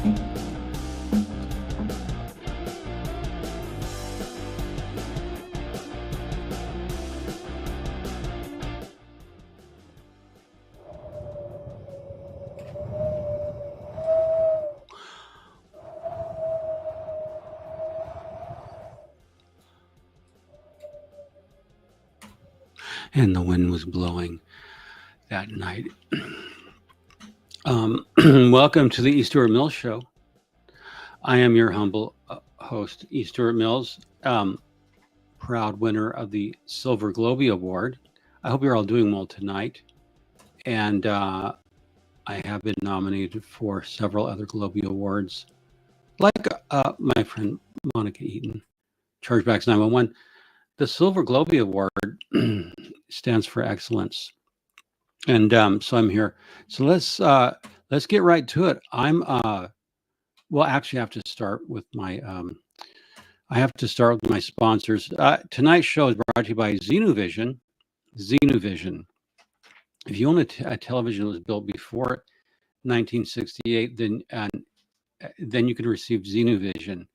And the wind was blowing that night. Welcome to the E. Stuart Mills Show. I am your humble host, E. Stuart Mills, proud winner of the Silver Globee Award. I hope you're all doing well tonight. And I have been nominated for several other Globee Awards, like my friend Monica Eaton, Chargebacks 911. The Silver Globee Award stands for excellence, and so I'm here. So let's get right to it. I'm well, actually, I have to start with my sponsors. Tonight's show is brought to you by Xenovision. Xenovision. If you own a television that was built before 1968, then you can receive Xenovision.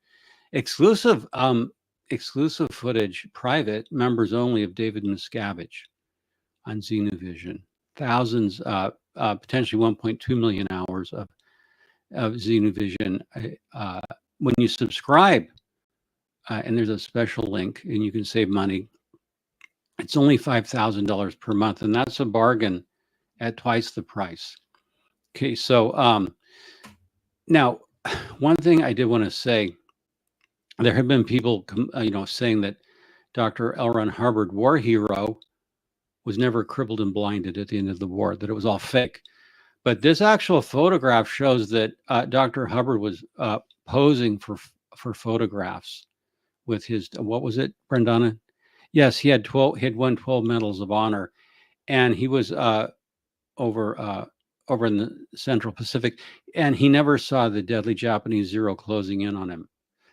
Exclusive footage, private, members only of David Miscavige on Xenovision. Thousands, potentially 1.2 million hours of Xenovision. When you subscribe, and there's a special link, and you can save money. It's only $5,000 per month, and that's a bargain at twice the price. Okay, so now, one thing I did want to say. There have been people, saying that Dr. L. Ron Hubbard, war hero, was never crippled and blinded at the end of the war, that it was all fake. But this actual photograph shows that Dr. Hubbard was posing for photographs with his, what was it, Brendana? Yes, he had won 12 Medals of Honor, and he was over in the Central Pacific, and he never saw the deadly Japanese Zero closing in on him.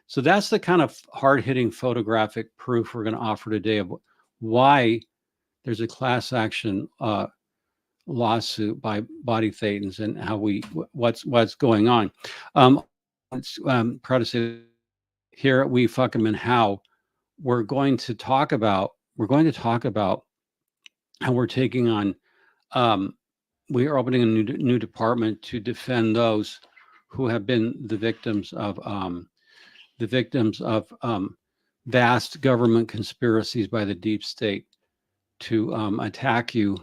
So that's the kind of hard-hitting photographic proof we're going to offer today of why there's a class action lawsuit by body Thetans and how what's going on. I'm proud to say here at We Fuck 'Em and How we're going to talk about how we're taking on. We are opening a new department to defend those who have been the victims of vast government conspiracies by the deep state to attack you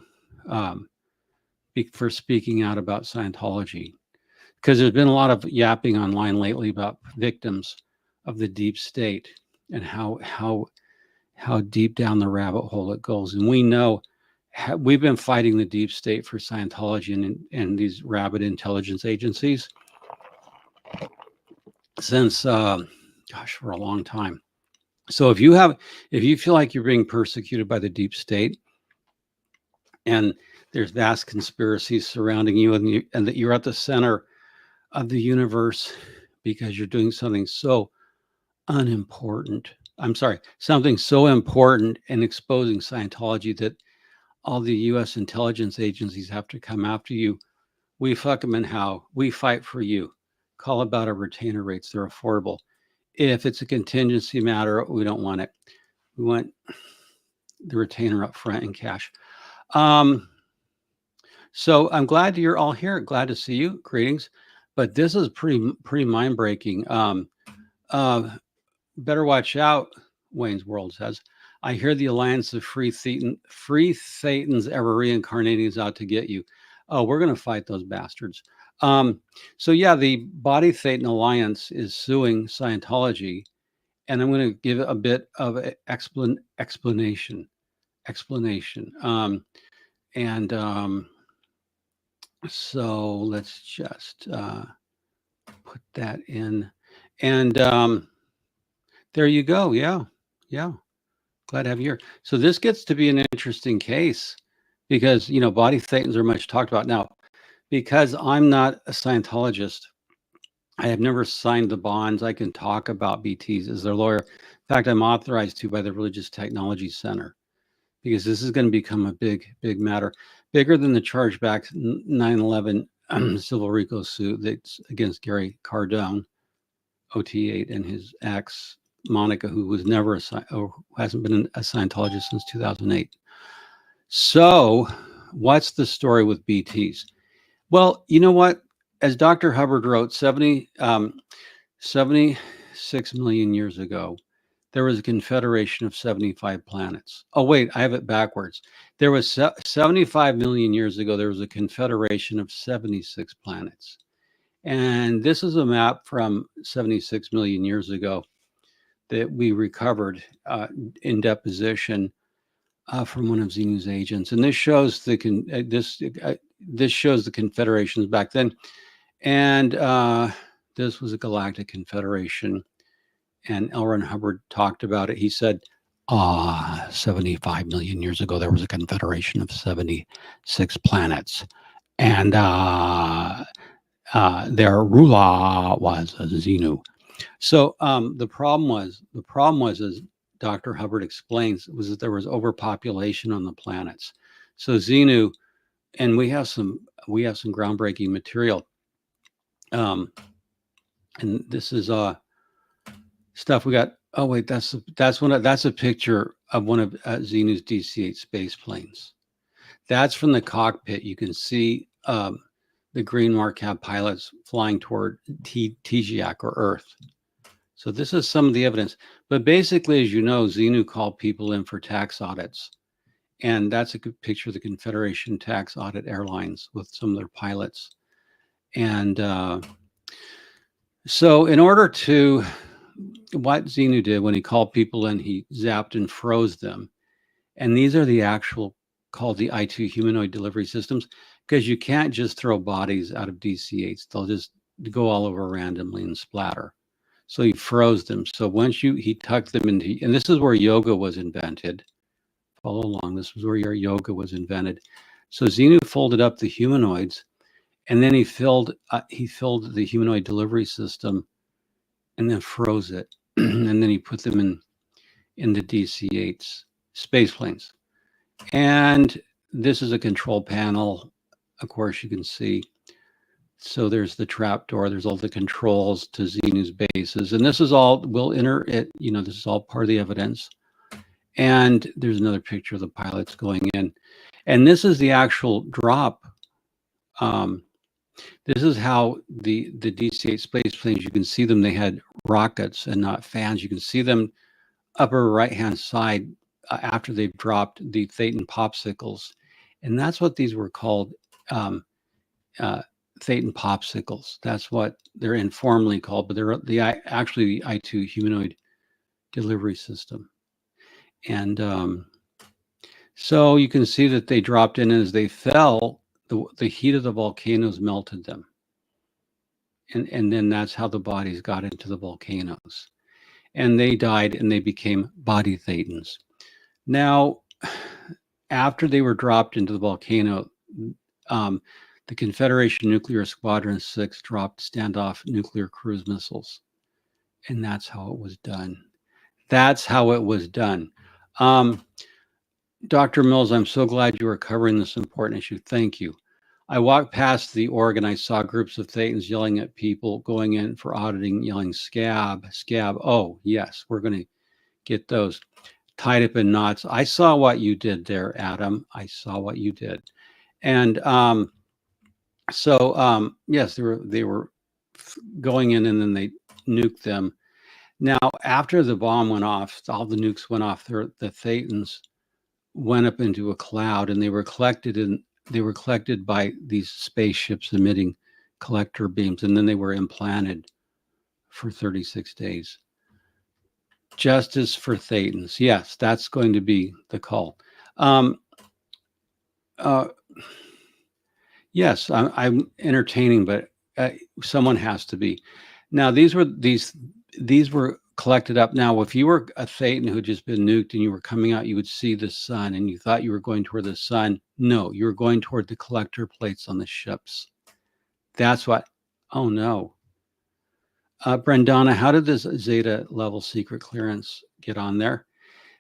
for speaking out about Scientology. Because there's been a lot of yapping online lately about victims of the deep state and how deep down the rabbit hole it goes. And we know we've been fighting the deep state for Scientology and these rabid intelligence agencies since for a long time. So if you feel like you're being persecuted by the deep state and there's vast conspiracies surrounding you and that you're at the center of the universe because you're doing something so something so important in exposing Scientology that all the U.S. intelligence agencies have to come after you, we fuck them and how. We fight for you. Call about our retainer rates. They're affordable. If it's a contingency matter, we don't want it. We want the retainer up front in cash. So I'm glad you're all here. Glad to see you. Greetings. But this is pretty mind-breaking. Better watch out, Wayne's World says. I hear the alliance of free Thetans ever reincarnating is out to get you. Oh, we're going to fight those bastards. So yeah, the Body Thetan Alliance is suing Scientology, and I'm going to give a bit of explanation. So let's just put that in, and there you go. Yeah. Glad to have you here. So this gets to be an interesting case because, body Thetans are much talked about now. Because I'm not a Scientologist, I have never signed the bonds. I can talk about BTs as their lawyer. In fact, I'm authorized to by the Religious Technology Center because this is going to become a big matter, bigger than the chargeback 9/11 civil RICO suit that's against Gary Cardone, OT8, and his ex, Monica, who was never or hasn't been a Scientologist since 2008. So what's the story with BTs? Well, you know what? As Dr. Hubbard wrote 76 million years ago, there was a confederation of 75 planets. Oh, wait, I have it backwards. There was 75 million years ago, there was a confederation of 76 planets. And this is a map from 76 million years ago that we recovered in deposition from one of Xenu's agents. And this shows this shows the confederations back then. And this was a galactic confederation. And L. Ron Hubbard talked about it. He said, 75 million years ago, there was a confederation of 76 planets. And their ruler was Xenu. So the problem was, as Dr. Hubbard explains, was that there was overpopulation on the planets. So Xenu, and we have some groundbreaking material. And this is stuff we got. Oh wait, that's a picture of one of Xenu's DC-8 space planes. That's from the cockpit. You can see the green Marcab pilots flying toward Tijiak, or Earth. So this is some of the evidence. But basically, as you know, Xenu called people in for tax audits. And that's a good picture of the Confederation Tax Audit Airlines with some of their pilots. And so in order to, what Xenu did when he called people in, he zapped and froze them. And these are the actual, called the I2 humanoid delivery systems, because you can't just throw bodies out of DC-8s. They'll just go all over randomly and splatter. So he froze them. So once he tucked them into, and this is where yoga was invented. Follow along. This was where your yoga was invented. So Xenu folded up the humanoids, and then he filled the humanoid delivery system, and then froze it, and then he put them in the DC-8s, space planes. And this is a control panel. Of course, you can see. So there's the trap door. There's all the controls to Xenu's bases, and this is all this is all part of the evidence. And there's another picture of the pilots going in, and this is the actual drop. This is how the DC-8 space planes. You can see them. They had rockets and not fans. You can see them upper right-hand side after they've dropped the Thetan popsicles, and that's what these were called. Thetan popsicles. That's what they're informally called, but they're actually the I2 humanoid delivery system. And so you can see that they dropped in, and as they fell, the heat of the volcanoes melted them. And then that's how the bodies got into the volcanoes. And they died, and they became body Thetans. Now, after they were dropped into the volcano, the Confederation Nuclear Squadron 6 dropped standoff nuclear cruise missiles. And that's how it was done. That's how it was done. Dr. Mills, I'm so glad you are covering this important issue. Thank you. I walked past the org and I saw groups of Thetans yelling at people going in for auditing, yelling, scab, scab. Oh, yes, we're going to get those tied up in knots. I saw what you did there, Adam. I saw what you did. And yes, they were going in, and then they nuked them. Now, after the bomb went off, all the nukes went off. The Thetans went up into a cloud, and they were collected by these spaceships emitting collector beams, and then they were implanted for 36 days. Justice for Thetans. Yes, that's going to be the call. Yes, I'm entertaining, but someone has to be. Now, these were collected up. Now, if you were a Thetan who had just been nuked and you were coming out, you would see the sun, and you thought you were going toward the sun. No, you were going toward the collector plates on the ships. That's what. Oh no. Brendana, how did this Zeta level secret clearance get on there?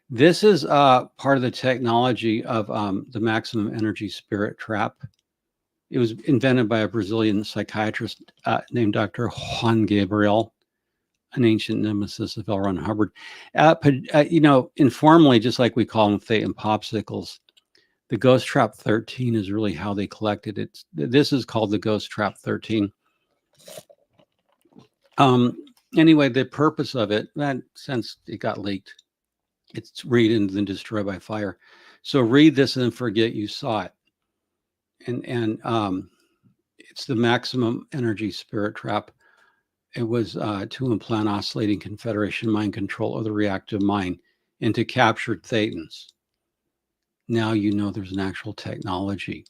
This is part of the technology of the maximum energy spirit trap. It was invented by a Brazilian psychiatrist named Dr. Juan Gabriel, an ancient nemesis of L. Ron Hubbard. Informally, just like we call them Thetan popsicles, the Ghost Trap 13 is really how they collected it. This is called the Ghost Trap 13. Anyway, the purpose of it, since it got leaked, it's read and then destroyed by fire. So read this and then forget you saw it. And it's the maximum energy spirit trap. It was to implant oscillating confederation mind control of the reactive mind and to capture Thetans. Now you know there's an actual technology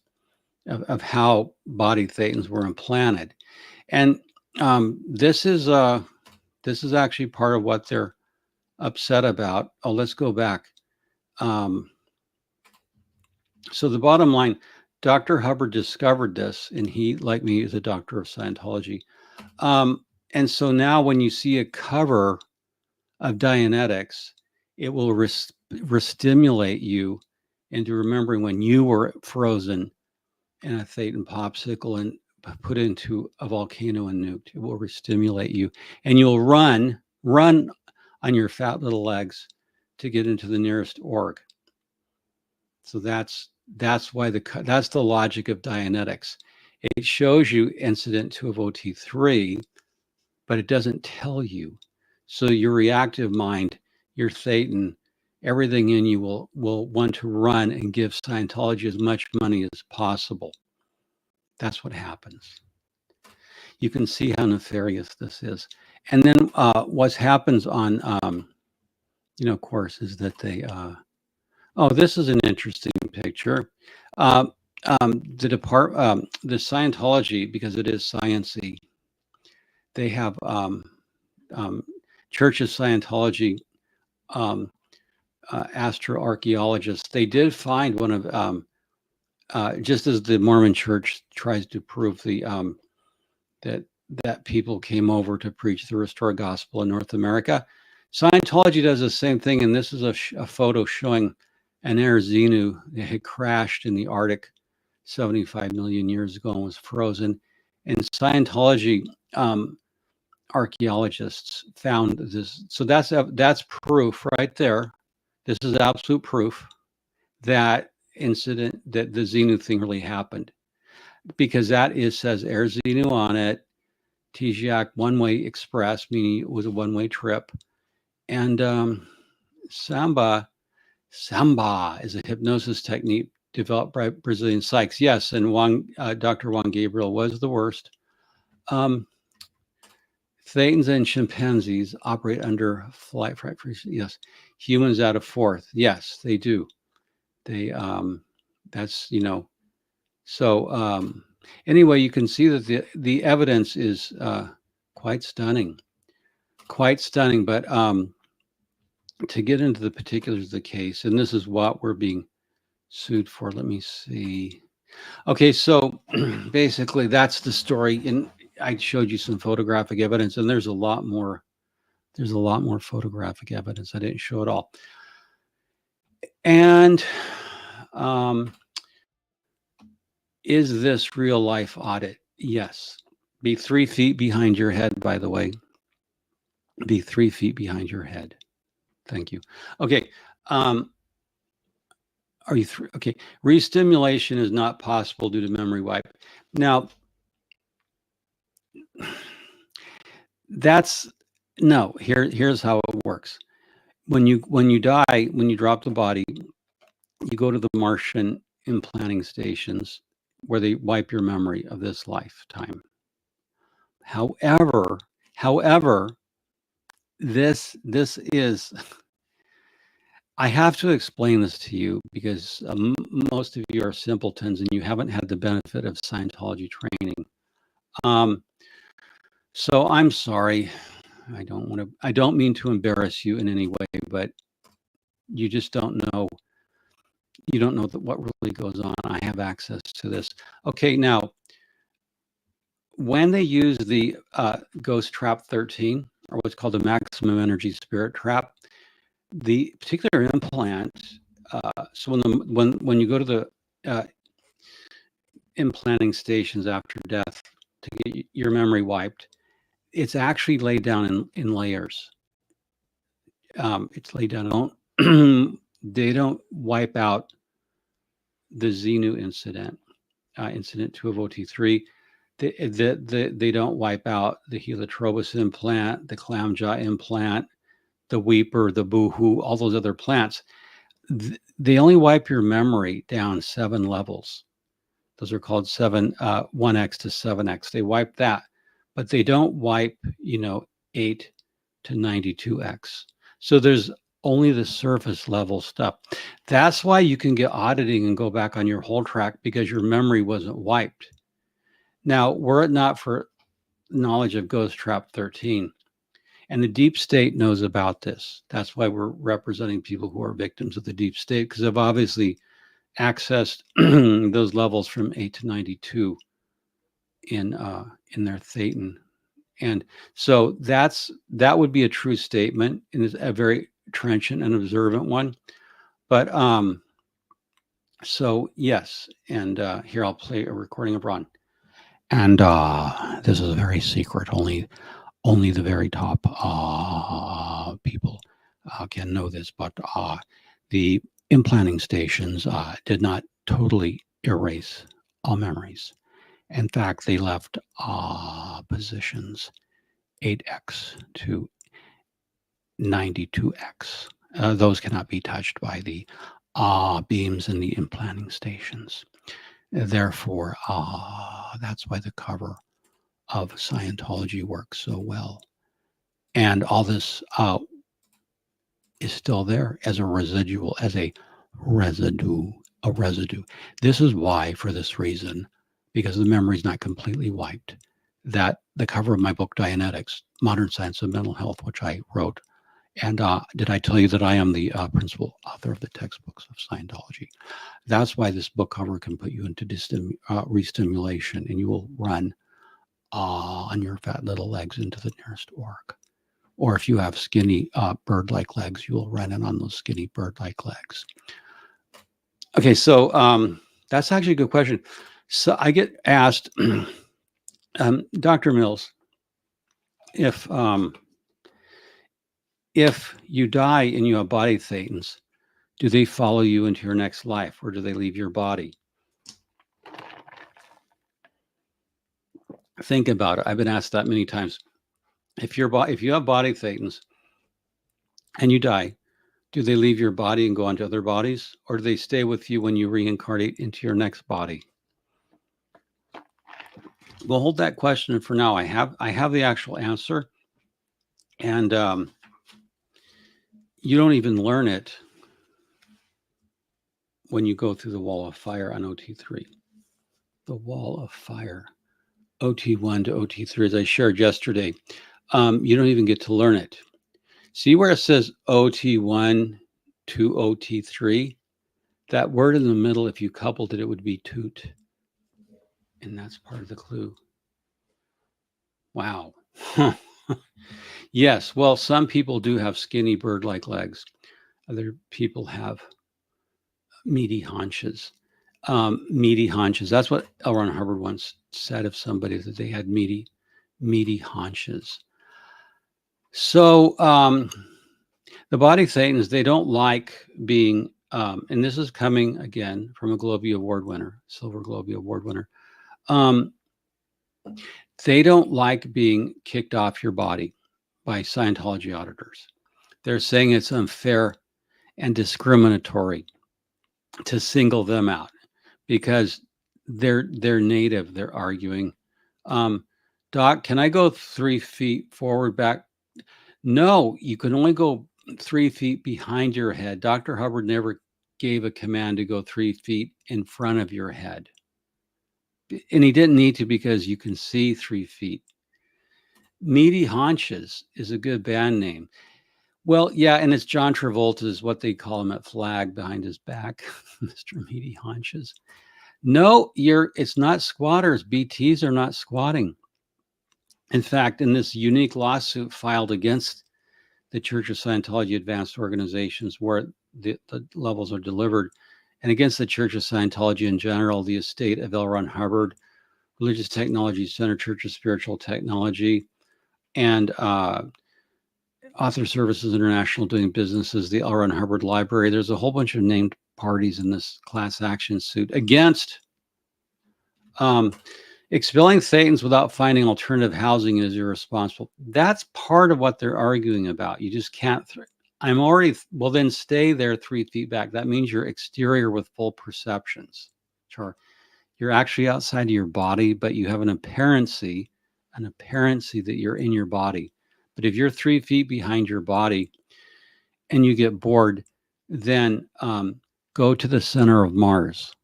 of how body Thetans were implanted. And this is actually part of what they're upset about. Oh, let's go back. So the bottom line, Dr. Hubbard discovered this, and he, like me, is a doctor of Scientology. And so now when you see a cover of Dianetics, it will re-stimulate you into remembering when you were frozen in a Thetan popsicle and put into a volcano and nuked. It will re-stimulate you, and you'll run on your fat little legs to get into the nearest org. So that's why that's the logic of Dianetics. It shows you incident 2 of OT3, but it doesn't tell you. So your reactive mind, your Thetan, everything in you will want to run and give Scientology as much money as possible. That's what happens. You can see how nefarious this is. And then what happens on, of course, is that they, this is an interesting picture. The Scientology, because it is science-y, they have Church of Scientology astroarchaeologists. They did find one of, just as the Mormon Church tries to prove the that people came over to preach the restored gospel in North America, Scientology does the same thing. And this is a photo showing an Air Xenu that had crashed in the Arctic 75 million years ago and was frozen. And Scientology archaeologists found this. So that's proof right there. This is absolute proof that incident, that the Xenu thing really happened, because that says Air Xenu on it, TGAC one-way express, meaning it was a one-way trip. And Samba is a hypnosis technique developed by Brazilian psychs. Yes, and Dr. Juan Gabriel was the worst. Thetans and chimpanzees operate under flight frequency. Yes. Humans out of fourth. Yes, they do. They that's so anyway, you can see that the evidence is quite stunning. But to get into the particulars of the case, and this is what we're being sued for. Let me see. Okay, so basically that's the story. And I showed you some photographic evidence, and there's a lot more. There's a lot more photographic evidence. I didn't show it all. And is this real life audit? Yes. Be 3 feet behind your head, by the way. Be 3 feet behind your head. Thank you. Okay. Are you okay? Restimulation is not possible due to memory wipe. Now, here's how it works. When you die, when you drop the body, you go to the Martian implanting stations where they wipe your memory of this lifetime. However, this is, I have to explain this to you because most of you are simpletons and you haven't had the benefit of Scientology training. So I'm sorry. I don't mean to embarrass you in any way, but you just don't know. You don't know what really goes on. I have access to this. Okay, now, when they use the Ghost Trap 13, or what's called the maximum energy spirit trap, the particular implant, so when you go to the implanting stations after death to get your memory wiped, it's actually laid down in layers. It's laid down. They don't wipe out the Xenu incident, incident 2 of OT3. They don't wipe out the Heliotrobus implant, the clam jaw implant, the Weeper, the Boohoo, all those other plants. They only wipe your memory down 7 levels. Those are called 1x to 7x. They wipe that, but they don't wipe, 8 to 92x. So there's only the surface level stuff. That's why you can get auditing and go back on your whole track, because your memory wasn't wiped. Now, were it not for knowledge of Ghost Trap 13, and the deep state knows about this. That's why we're representing people who are victims of the deep state, because they've obviously accessed those levels from 8 to 92 in their Thetan. And so that would be a true statement, and is a very trenchant and observant one. But so yes, and here I'll play a recording of Ron. And this is very secret. Only the very top people can know this. But the implanting stations did not totally erase all memories. In fact, they left positions 8x to 92x. Those cannot be touched by the beams in the implanting stations. Therefore, that's why the cover of Scientology works so well. And all this is still there as a residual, as a residue. This is why, for this reason, because the memory is not completely wiped, that the cover of my book, Dianetics, Modern Science of Mental Health, which I wrote, and did I tell you that I am the principal author of the textbooks of Scientology? That's why this book cover can put you into restimulation, and you will run on your fat little legs into the nearest org. Or if you have skinny bird-like legs, you will run in on those skinny bird-like legs. Okay, so that's actually a good question. So I get asked, Dr. Mills, if you die and you have body thetans, do they follow you into your next life, or do they leave your body? Think about it. I've been asked that many times. If you have body thetans and you die, do they leave your body and go on to other bodies, or do they stay with you when you reincarnate into your next body? We'll hold that question for now. I have the actual answer, and you don't even learn it when you go through the wall of fire on OT3. The wall of fire, OT1 to OT3, as I shared yesterday. You don't even get to learn it. See where it says OT1 to OT3? That word in the middle, if you coupled it, it would be toot. And that's part of the clue. Wow. Yes, well, some people do have skinny bird-like legs. Other people have meaty haunches. That's what L. Ron Hubbard once said of somebody, that they had meaty haunches. So the body thetans, they don't like being, and this is coming again from a Globee Award winner, Silver Globee Award winner. They don't like being kicked off your body by Scientology auditors. They're saying it's unfair and discriminatory to single them out because they're native, they're arguing. Doc, can I go 3 feet forward, back? No, you can only go 3 feet behind your head. Dr. Hubbard never gave a command to go 3 feet in front of your head. And he didn't need to, because you can see 3 feet. Meaty Haunches is a good band name. Well, yeah, and it's John Travolta's, what they call him at Flag, behind his back, Mr. Meaty Haunches. No, it's not squatters. BTs are not squatting. In fact, in this unique lawsuit filed against the Church of Scientology Advanced Organizations, where the levels are delivered and against the Church of Scientology in general, the estate of L. Ron Hubbard, Religious Technology Center, Church of Spiritual Technology, and Author Services International doing businesses, the L. Ron Hubbard Library. There's a whole bunch of named parties in this class action suit against expelling Thetans without finding alternative housing is irresponsible. That's part of what they're arguing about. You just can't. I'm already, well, then stay there 3 feet back. That means you're exterior with full perceptions. Sure. You're actually outside of your body, but you have an apparency that you're in your body. But if you're 3 feet behind your body and you get bored, then go to the center of Mars.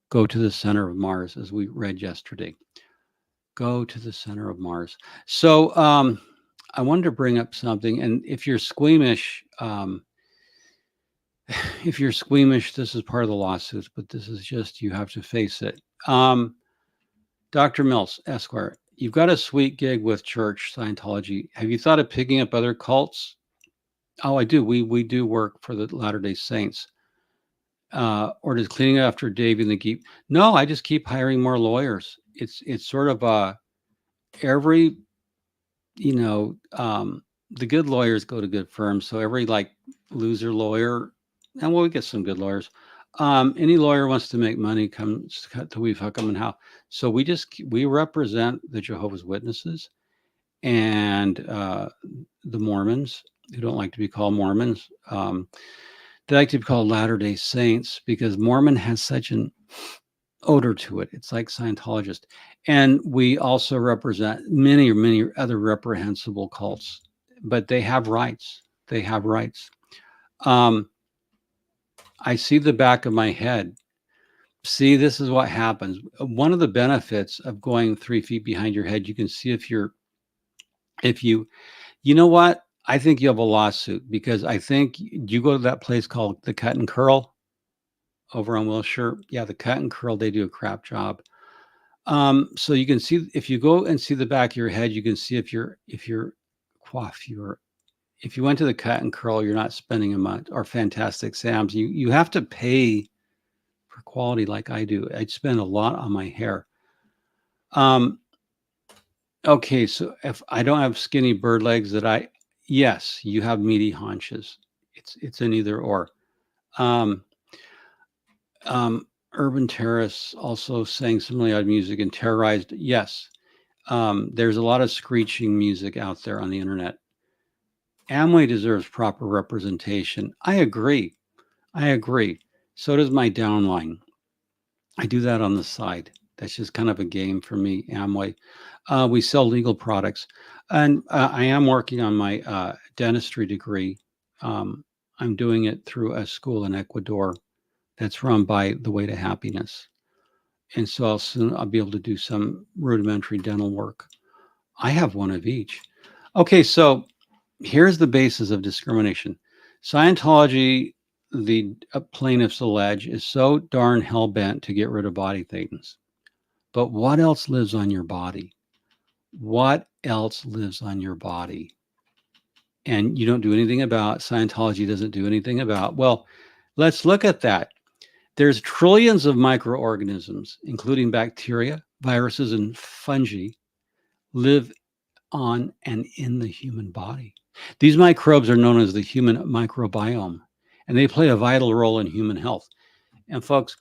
Go to the center of Mars, as we read yesterday. Go to the center of Mars. So I wanted to bring up something, and if you're squeamish, this is part of the lawsuits, but this is just, you have to face it. Dr. Mills, Esquire, you've got a sweet gig with Church Scientology. Have you thought of picking up other cults? Oh, I do. We do work for the Latter-day Saints. Or does cleaning after Davey and the Geek? No, I just keep hiring more lawyers. It's sort of every, the good lawyers go to good firms. So every like loser lawyer, and we get some good lawyers. Any lawyer wants to make money, comes to we fuck them and how. So we represent the Jehovah's Witnesses and the Mormons, who don't like to be called Mormons. They like to be called Latter-day Saints because Mormon has such an odor to it. It's like Scientologist. And we also represent many, many other reprehensible cults, but they have rights. They have rights. I see the back of my head. See, this is what happens. One of the benefits of going 3 feet behind your head, you can see you know what? I think you have a lawsuit because I think you go to that place called the Cut and Curl over on Wilshire. Yeah, the Cut and Curl, they do a crap job. So you can see, if you go and see the back of your head, you can see if you went to the Cut and Curl, you're not spending a month, or Fantastic Sam's. You have to pay for quality like I do. I spend a lot on my hair. Okay, so if I don't have skinny bird legs yes, you have meaty haunches. It's an either or. Urban Terrorists also sang similarly odd music and terrorized. Yes, there's a lot of screeching music out there on the internet. Amway deserves proper representation. I agree. So does my downline. I do that on the side. That's just kind of a game for me, Amway. We sell legal products. And I am working on my dentistry degree. I'm doing it through a school in Ecuador that's run by The Way to Happiness. And so I'll be able to do some rudimentary dental work. I have one of each. Okay, so here's the basis of discrimination. Scientology, the plaintiffs allege, is so darn hell-bent to get rid of body Thetans. But what else lives on your body? What else lives on your body? And you don't do anything about, Scientology doesn't do anything about. Well, let's look at that. There's trillions of microorganisms, including bacteria, viruses, and fungi, live on and in the human body. These microbes are known as the human microbiome, and they play a vital role in human health. And folks,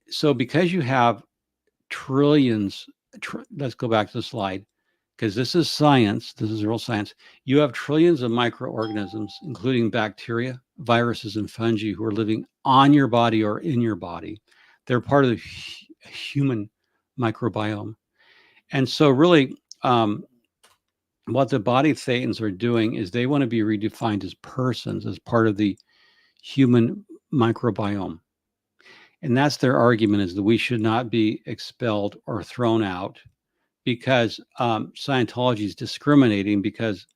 so because you have trillions, let's go back to the slide, because this is science, this is real science. You have trillions of microorganisms, including bacteria, viruses, and fungi who are living on your body or in your body. They're part of the human microbiome. And so really, what the body Thetans are doing is they want to be redefined as persons, as part of the human microbiome. And that's their argument, is that we should not be expelled or thrown out because Scientology is discriminating because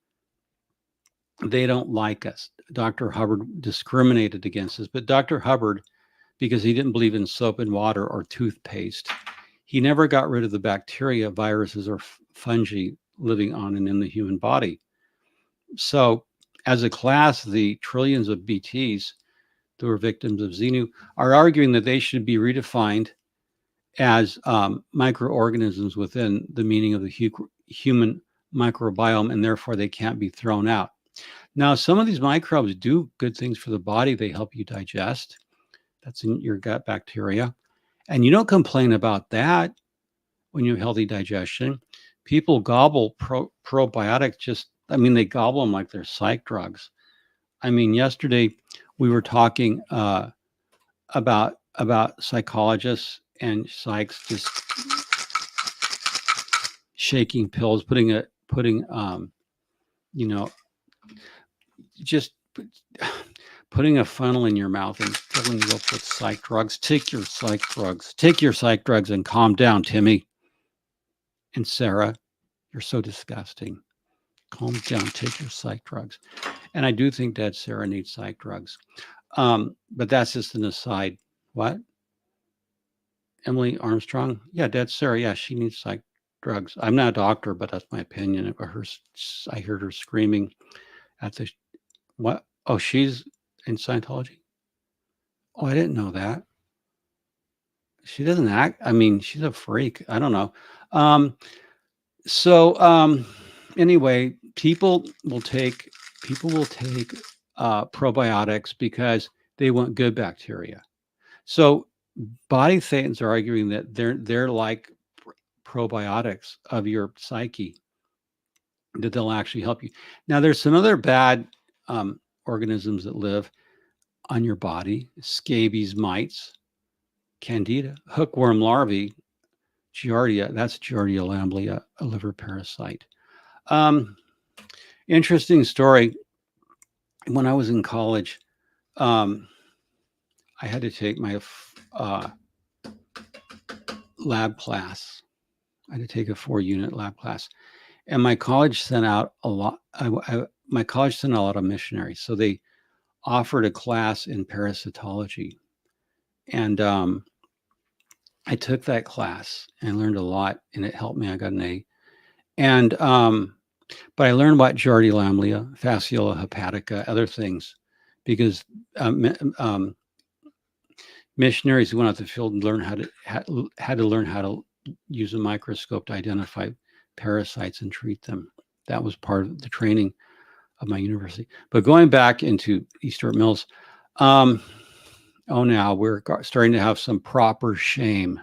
they don't like us. Dr. Hubbard discriminated against us, but Dr. Hubbard, because he didn't believe in soap and water or toothpaste, he never got rid of the bacteria, viruses, or fungi living on and in the human body. So as a class, the trillions of BTs, that were victims of xenu are arguing that they should be redefined as microorganisms within the meaning of the human microbiome, and therefore they can't be thrown out. Now, some of these microbes do good things for the body. They help you digest. That's in your gut bacteria. And you don't complain about that when you have healthy digestion. People gobble probiotics they gobble them like they're psych drugs. I mean, yesterday we were talking about psychologists and psychs just shaking pills, putting just putting a funnel in your mouth and filling you up with psych drugs. Take your psych drugs. Take your psych drugs and calm down, Timmy. And Sarah, you're so disgusting. Calm down. Take your psych drugs. And I do think that Sarah needs psych drugs. But that's just an aside. What? Emily Armstrong? Yeah, Dad Sarah. Yeah, she needs psych drugs. I'm not a doctor, but that's my opinion. I heard her screaming at the what? Oh, she's in Scientology? Oh, I didn't know that. She doesn't act. I mean, she's a freak. I don't know. Anyway, people will take probiotics because they want good bacteria. So body Thetans are arguing that they're like probiotics of your psyche, that they'll actually help you. Now, there's some other bad organisms that live on your body: scabies, mites, candida, hookworm larvae, giardia. That's Giardia lamblia, a liver parasite. Interesting story. When I was in college, I had to take my lab class. I had to take a 4-unit lab class, and my college sent out a lot. My college sent out a lot of missionaries, so they offered a class in parasitology, and I took that class and learned a lot, and it helped me. I got an A, and but I learned about Giardia lamblia, Fasciola hepatica, other things, because missionaries who went out to the field and had to learn how to use a microscope to identify parasites and treat them. That was part of the training of my university. But going back into Stuart Mills, now we're starting to have some proper shame.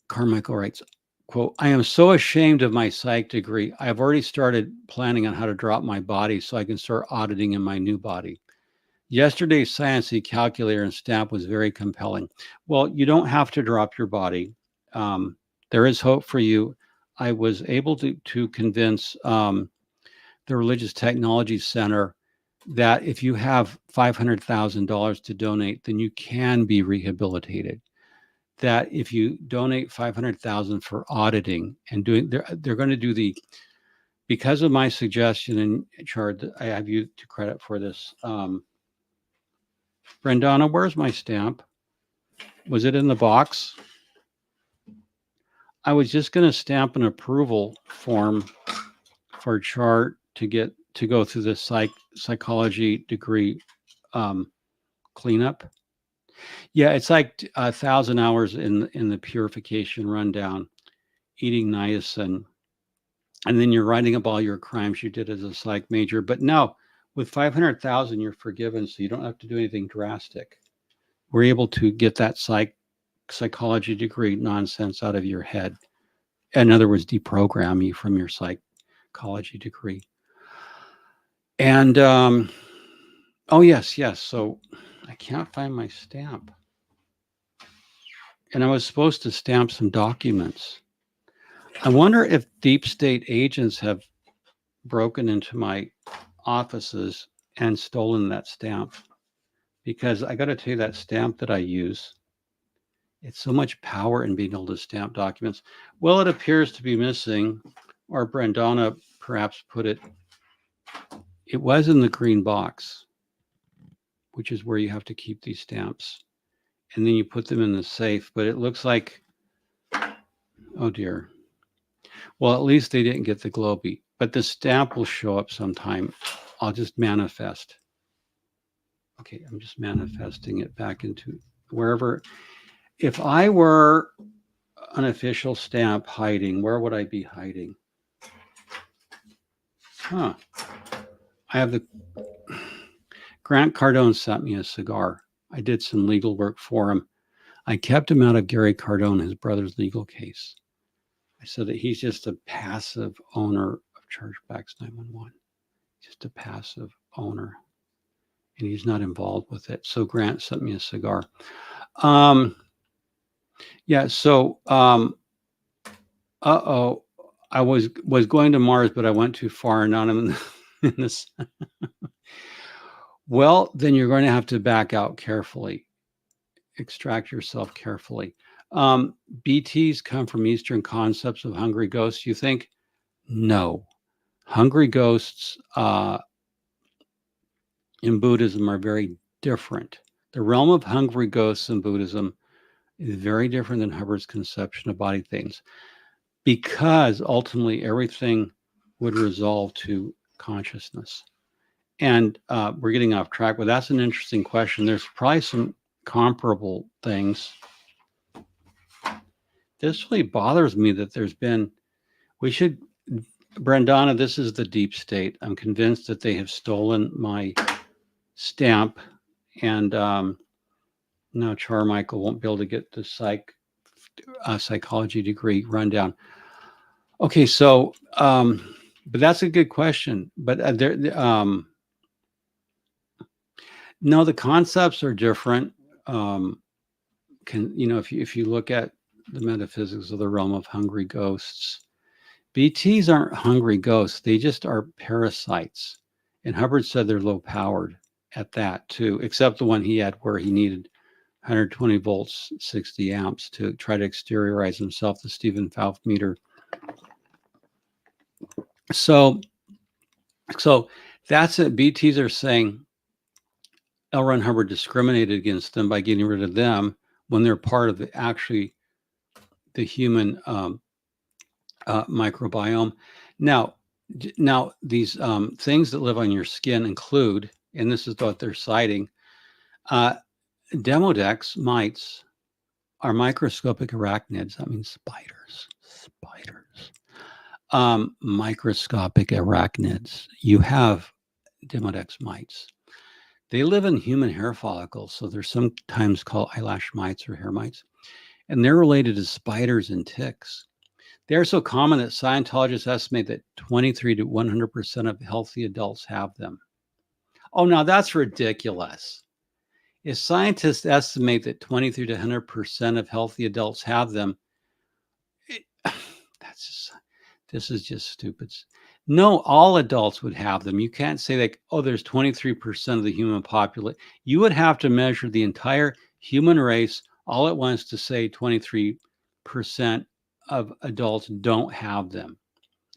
Carmichael writes, quote, "I am so ashamed of my psych degree. I have already started planning on how to drop my body so I can start auditing in my new body. Yesterday's Science calculator and stamp was very compelling." Well, you don't have to drop your body. There is hope for you. I was able to convince the Religious Technology Center that if you have $500,000 to donate, then you can be rehabilitated. That if you donate $500,000 for auditing and doing, they're going to do because of my suggestion and chart, I have you to credit for this. Brendana, where's my stamp? Was it in the box? I was just going to stamp an approval form for a chart to go through the psychology degree cleanup. Yeah, it's like 1,000 hours in the purification rundown, eating niacin, and then you're writing up all your crimes you did as a psych major. But no, with 500,000, you're forgiven, so you don't have to do anything drastic. We're able to get that psychology degree nonsense out of your head. In other words, deprogram you from your psychology degree. And oh yes. So I can't find my stamp. And I was supposed to stamp some documents. I wonder if deep state agents have broken into my offices and stolen that stamp. Because I got to tell you, that stamp that I use, it's so much power in being able to stamp documents. Well, it appears to be missing, or Brendana perhaps put it. It was in the green box, which is where you have to keep these stamps. And then you put them in the safe, but it looks like, oh dear. Well, at least they didn't get the Globee, but the stamp will show up sometime I'll just manifest. Okay, I'm just manifesting it back into wherever. If I were an official stamp hiding, where would I be hiding? Huh. I have the Grant Cardone sent me a cigar. I did some legal work for him. I kept him out of Gary Cardone, his brother's legal case. I said that he's just a passive owner of Chargebacks 911, just a passive owner, and he's not involved with it. So Grant sent me a cigar. Yeah. So, I was going to Mars, but I went too far, and now I'm in this. Well, then you're going to have to back out carefully. Extract yourself carefully. BTs come from Eastern concepts of hungry ghosts. You think? No. Hungry ghosts in Buddhism are very different. The realm of hungry ghosts in Buddhism is very different than Hubbard's conception of body things, because ultimately everything would resolve to consciousness. And we're getting off track, but that's an interesting question. There's probably some comparable things. This really bothers me that there's been, Brandana, this is the deep state. I'm convinced that they have stolen my stamp, and now Charmichael won't be able to get the psychology degree rundown. Okay, so, but that's a good question. But no, the concepts are different. If you look at the metaphysics of the realm of hungry ghosts, BTs aren't hungry ghosts. They just are parasites. And Hubbard said they're low powered at that too, except the one he had where he needed 120 volts, 60 amps to try to exteriorize himself, the Stephen Pfaff meter. So that's it. BTs are saying L. Ron Hubbard discriminated against them by getting rid of them when they're part of the human microbiome. Now these things that live on your skin include, and this is what they're citing, Demodex mites are microscopic arachnids. That means spiders. Microscopic arachnids. You have Demodex mites. They live in human hair follicles, so they're sometimes called eyelash mites or hair mites, and they're related to spiders and ticks. They're so common that Scientologists estimate that 23 to 100% of healthy adults have them. Oh, now that's ridiculous. If scientists estimate that 23 to 100% of healthy adults have them, this is just stupid. No, all adults would have them. You can't say like, oh, there's 23% of the human population. You would have to measure the entire human race all at once to say 23% of adults don't have them,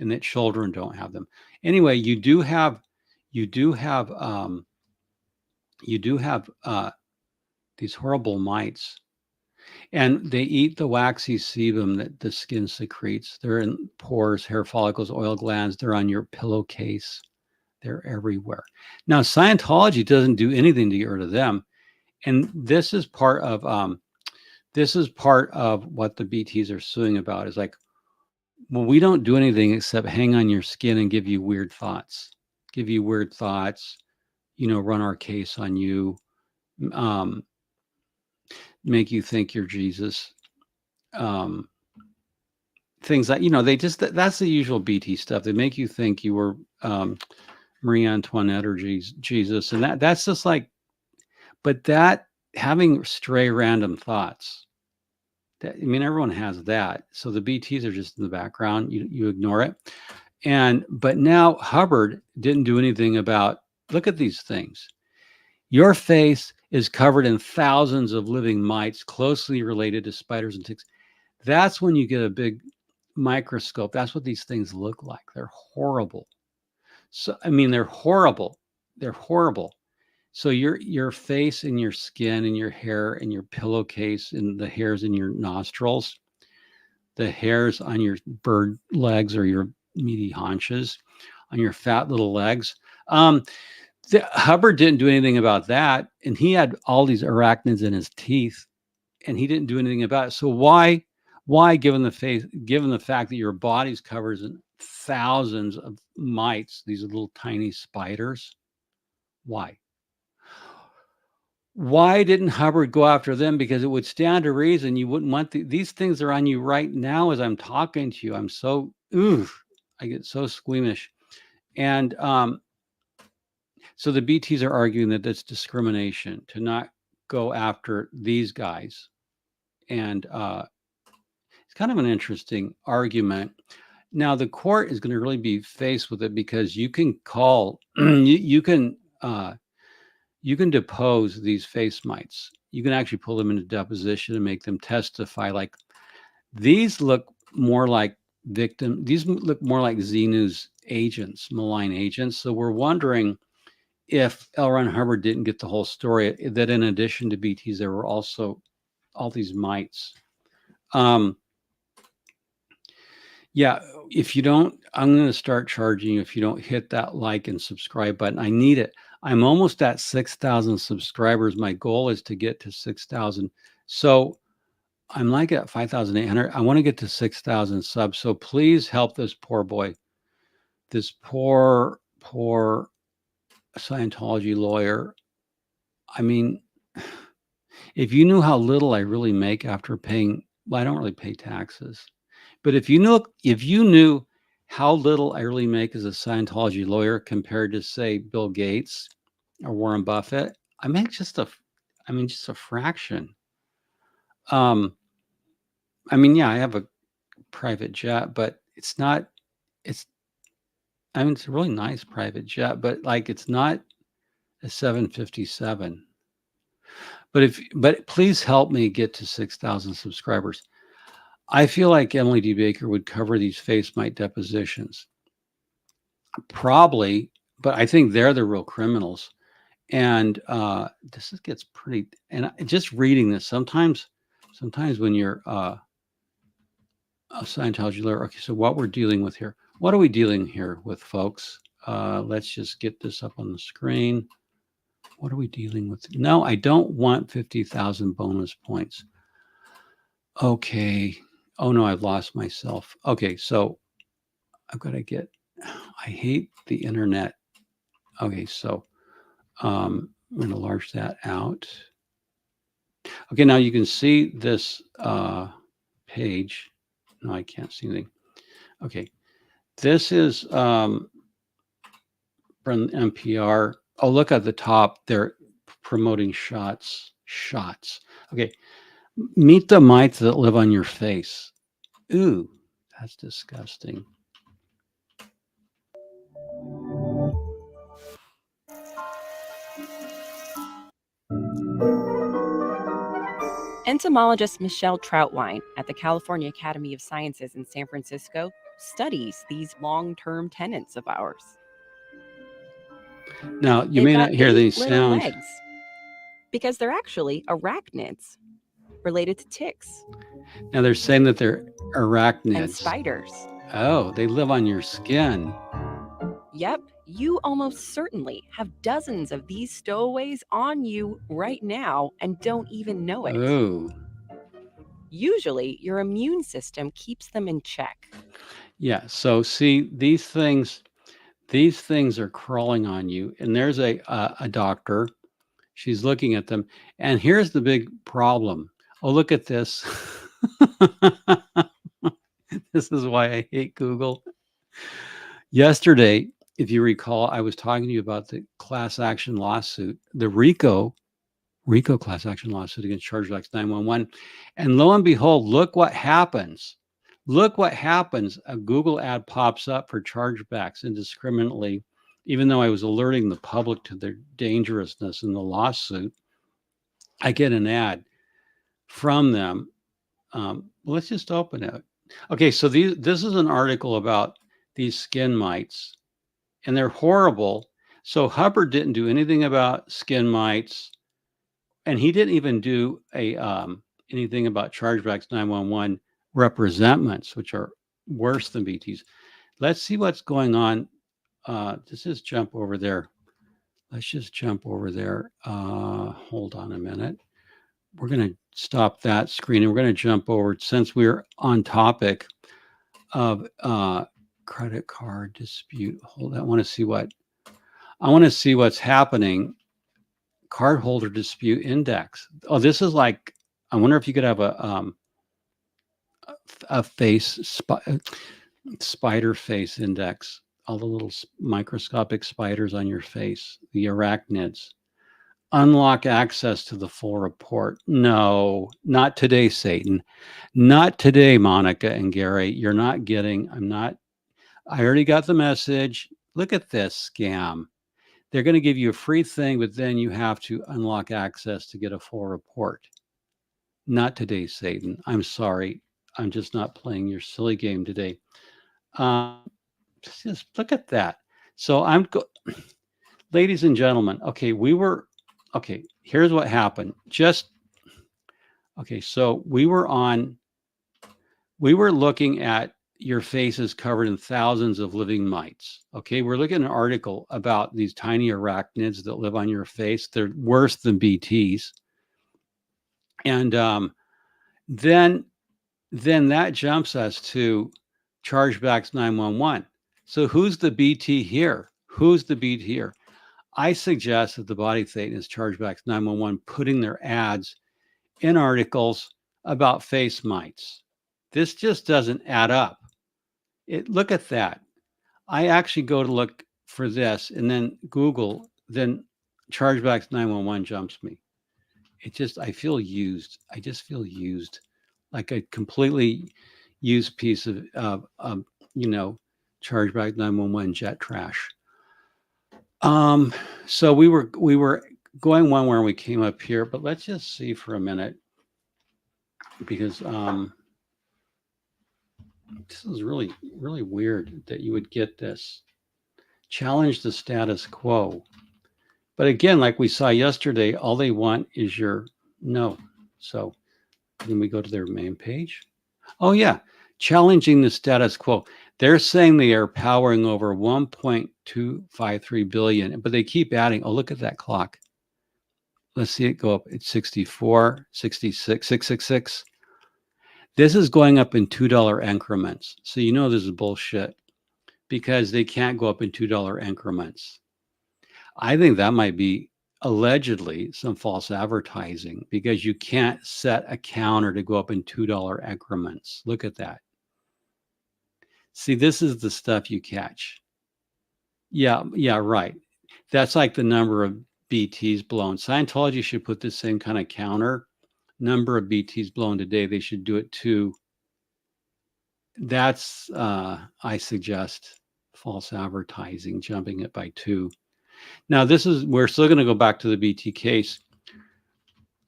and that children don't have them. Anyway, you do have these horrible mites, and they eat the waxy sebum that the skin secretes. They're in pores, hair follicles, oil glands. They're on your pillowcase. They're everywhere. Now, Scientology doesn't do anything to get rid of them, and this is part of what the BTs are suing about. Is like, well, we don't do anything except hang on your skin and give you weird thoughts. Run our case on you. Make you think you're Jesus. Things that, that's the usual BT stuff. They make you think you were Marie Antoinette or Jesus. And that's just like, but that having stray random thoughts, everyone has that. So the BTs are just in the background. You ignore it. But now Hubbard didn't do anything about, look at these things. Your face is covered in thousands of living mites closely related to spiders and ticks. That's when you get a big microscope. That's what these things look like. They're horrible. So, they're horrible. They're horrible. So your face and your skin and your hair and your pillowcase and the hairs in your nostrils, the hairs on your bird legs or your meaty haunches, on your fat little legs, Hubbard didn't do anything about that, and he had all these arachnids in his teeth, and he didn't do anything about it. So why, given the fact that your body's covers in thousands of mites, these little tiny spiders, why? Why didn't Hubbard go after them? Because it would stand to reason you wouldn't want these things are on you right now as I'm talking to you. I'm so, I get so squeamish. And so the BTs are arguing that it's discrimination to not go after these guys. And it's kind of an interesting argument. Now, the court is going to really be faced with it because you can call, you can depose these face mites. You can actually pull them into deposition and make them testify. Like, these look more like these look more like Xenu's agents, malign agents. So we're wondering if L. Ron Hubbard didn't get the whole story, that in addition to BTs, there were also all these mites. Yeah, if you don't, I'm going to start charging you if you don't hit that like and subscribe button. I need it. I'm almost at 6,000 subscribers. My goal is to get to 6,000. So I'm like at 5,800. I want to get to 6,000 subs. So please help this poor boy, this poor Scientology lawyer. I mean, if you knew how little I really make after paying, well, I don't really pay taxes, but if you knew how little I really make as a Scientology lawyer compared to, say, Bill Gates or Warren Buffett, I make just a fraction. I mean, yeah, I have a private jet, but it's not, it's a really nice private jet, but like, it's not a 757. But please help me get to 6,000 subscribers. I feel like Emily D. Baker would cover these face mite depositions. Probably, but I think they're the real criminals. And this gets pretty, and just reading this, sometimes when you're a Scientology lawyer, okay, so what we're dealing with here, what are we dealing here with, folks? Let's just get this up on the screen. What are we dealing with? No, I don't want 50,000 bonus points. Okay. Oh no, I've lost myself. Okay, so I've got to get, I hate the internet. Okay, so I'm going to enlarge that out. Okay, now you can see this page. No, I can't see anything. Okay, this is from NPR. Oh, look at the top. They're promoting shots. Okay, meet the mites that live on your face. Ooh, that's disgusting. Entomologist Michelle Troutwine at the California Academy of Sciences in San Francisco studies these long-term tenants of ours. Now, you may not hear these sounds. Legs, because they're actually arachnids related to ticks. Now they're saying that they're arachnids. And spiders. Oh, they live on your skin. Yep, you almost certainly have dozens of these stowaways on you right now and don't even know it. Oh. Usually, your immune system keeps them in check. Yeah, so see, these things are crawling on you, and there's a doctor. She's looking at them, and here's the big problem. Oh, look at this. This is why I hate Google. Yesterday, if you recall, I was talking to you about the class action lawsuit, the RICO class action lawsuit against Chargeback 911. And lo and behold, look what happens. Look what happens. A Google ad pops up for chargebacks indiscriminately, even though I was alerting the public to their dangerousness in the lawsuit. I get an ad from them. Let's just open it. Okay, so this is an article about these skin mites, and they're horrible. So Hubbard didn't do anything about skin mites, and he didn't even do anything about Chargebacks 911 representments, which are worse than BTs. Let's see what's going on let's just jump over there. Let's just jump over there. Hold on a minute. We're going to stop that screen and we're going to jump over, since we're on topic of credit card dispute. Hold on. I want to see what's happening. Cardholder dispute index. Oh, this is like, I wonder if you could have a spider face index, all the little microscopic spiders on your face, the arachnids. Unlock access to the full report. No, not today, Satan. Not today, Monica and Gary. You're not getting, I already got the message. Look at this scam. They're going to give you a free thing, but then you have to unlock access to get a full report. Not today, Satan. I'm sorry. I'm just not playing your silly game today. Just look at that. So ladies and gentlemen, okay, here's what happened. So we were looking at your face is covered in thousands of living mites. Okay, we're looking at an article about these tiny arachnids that live on your face. They're worse than BTs. And then that jumps us to chargebacks 911. So who's the BT here? Who's the BT here? I suggest that the body Thetan is chargebacks 911 putting their ads in articles about face mites. This just doesn't add up. Look at that. I actually go to look for this and then Google, then chargebacks 911 jumps me. I feel used. I just feel used, like a completely used piece of chargeback 911 jet trash. So we were going one where we came up here, but let's just see for a minute, because this is really, really weird that you would get this. Challenge the status quo. But again, like we saw yesterday, all they want is your no. So then we go to their main page. Oh yeah, challenging the status quo. They're saying they are powering over 1.253 billion, but they keep adding. Oh, look at that clock. Let's see it go up. It's 64, 66, 666. This is going up in $2 increments. So you know this is bullshit, because they can't go up in $2 increments. I think that might be allegedly some false advertising, because you can't set a counter to go up in $2 increments. Look at that. See, this is the stuff you catch. Yeah, right. That's like the number of BTs blown. Scientology should put the same kind of counter. Number of BTs blown today, they should do it too. That's, I suggest, false advertising, jumping it by 2. Now, we're still going to go back to the BT case.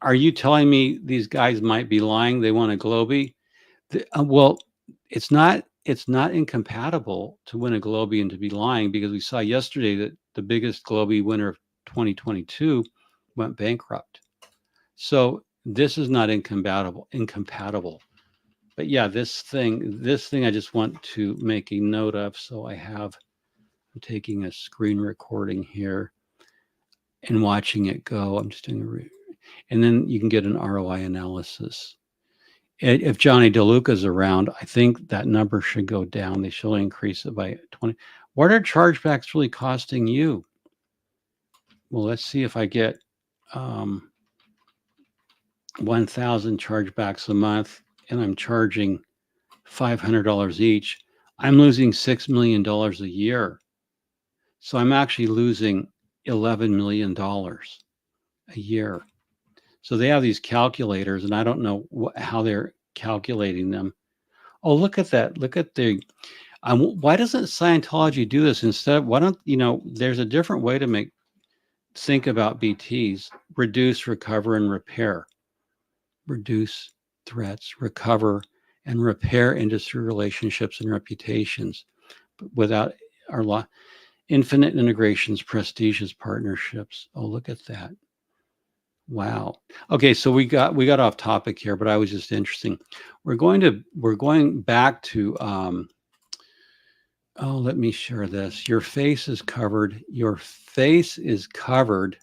Are you telling me these guys might be lying? They want a Globee? Well, it's not incompatible to win a Globee and to be lying, because we saw yesterday that the biggest Globee winner of 2022 went bankrupt. So this is not incompatible. But yeah, this thing I just want to make a note of. So I'm taking a screen recording here and watching it go. I'm just doing and then you can get an ROI analysis. If Johnny DeLuca's around, I think that number should go down. They should increase it by 20. What are chargebacks really costing you? Well, let's see if I get 1,000 chargebacks a month, and I'm charging $500 each. I'm losing $6 million a year. So I'm actually losing $11 million a year. So they have these calculators, and I don't know how they're calculating them. Oh, look at that. Look at why doesn't Scientology do this instead? Why don't, there's a different way to think about BTs. Reduce, recover, and repair. Reduce threats, recover, and repair industry relationships and reputations. But without our law, infinite integrations, prestigious partnerships. Oh, look at that. Wow. Okay, so we got off topic here, but I was just interesting. We're going back to Oh, let me share this. Your face is covered. Your face is covered.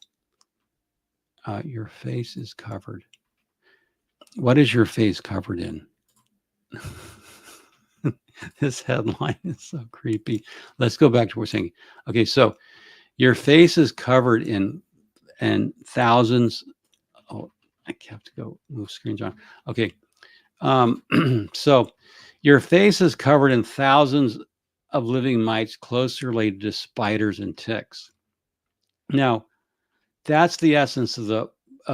Your face is covered. What is your face covered in? This headline is so creepy. Let's go back to what we're saying. Okay, so your face is covered in thousands. Oh, I have to go move screens on. Okay. So your face is covered in thousands of living mites closely related to spiders and ticks. Now, that's the essence of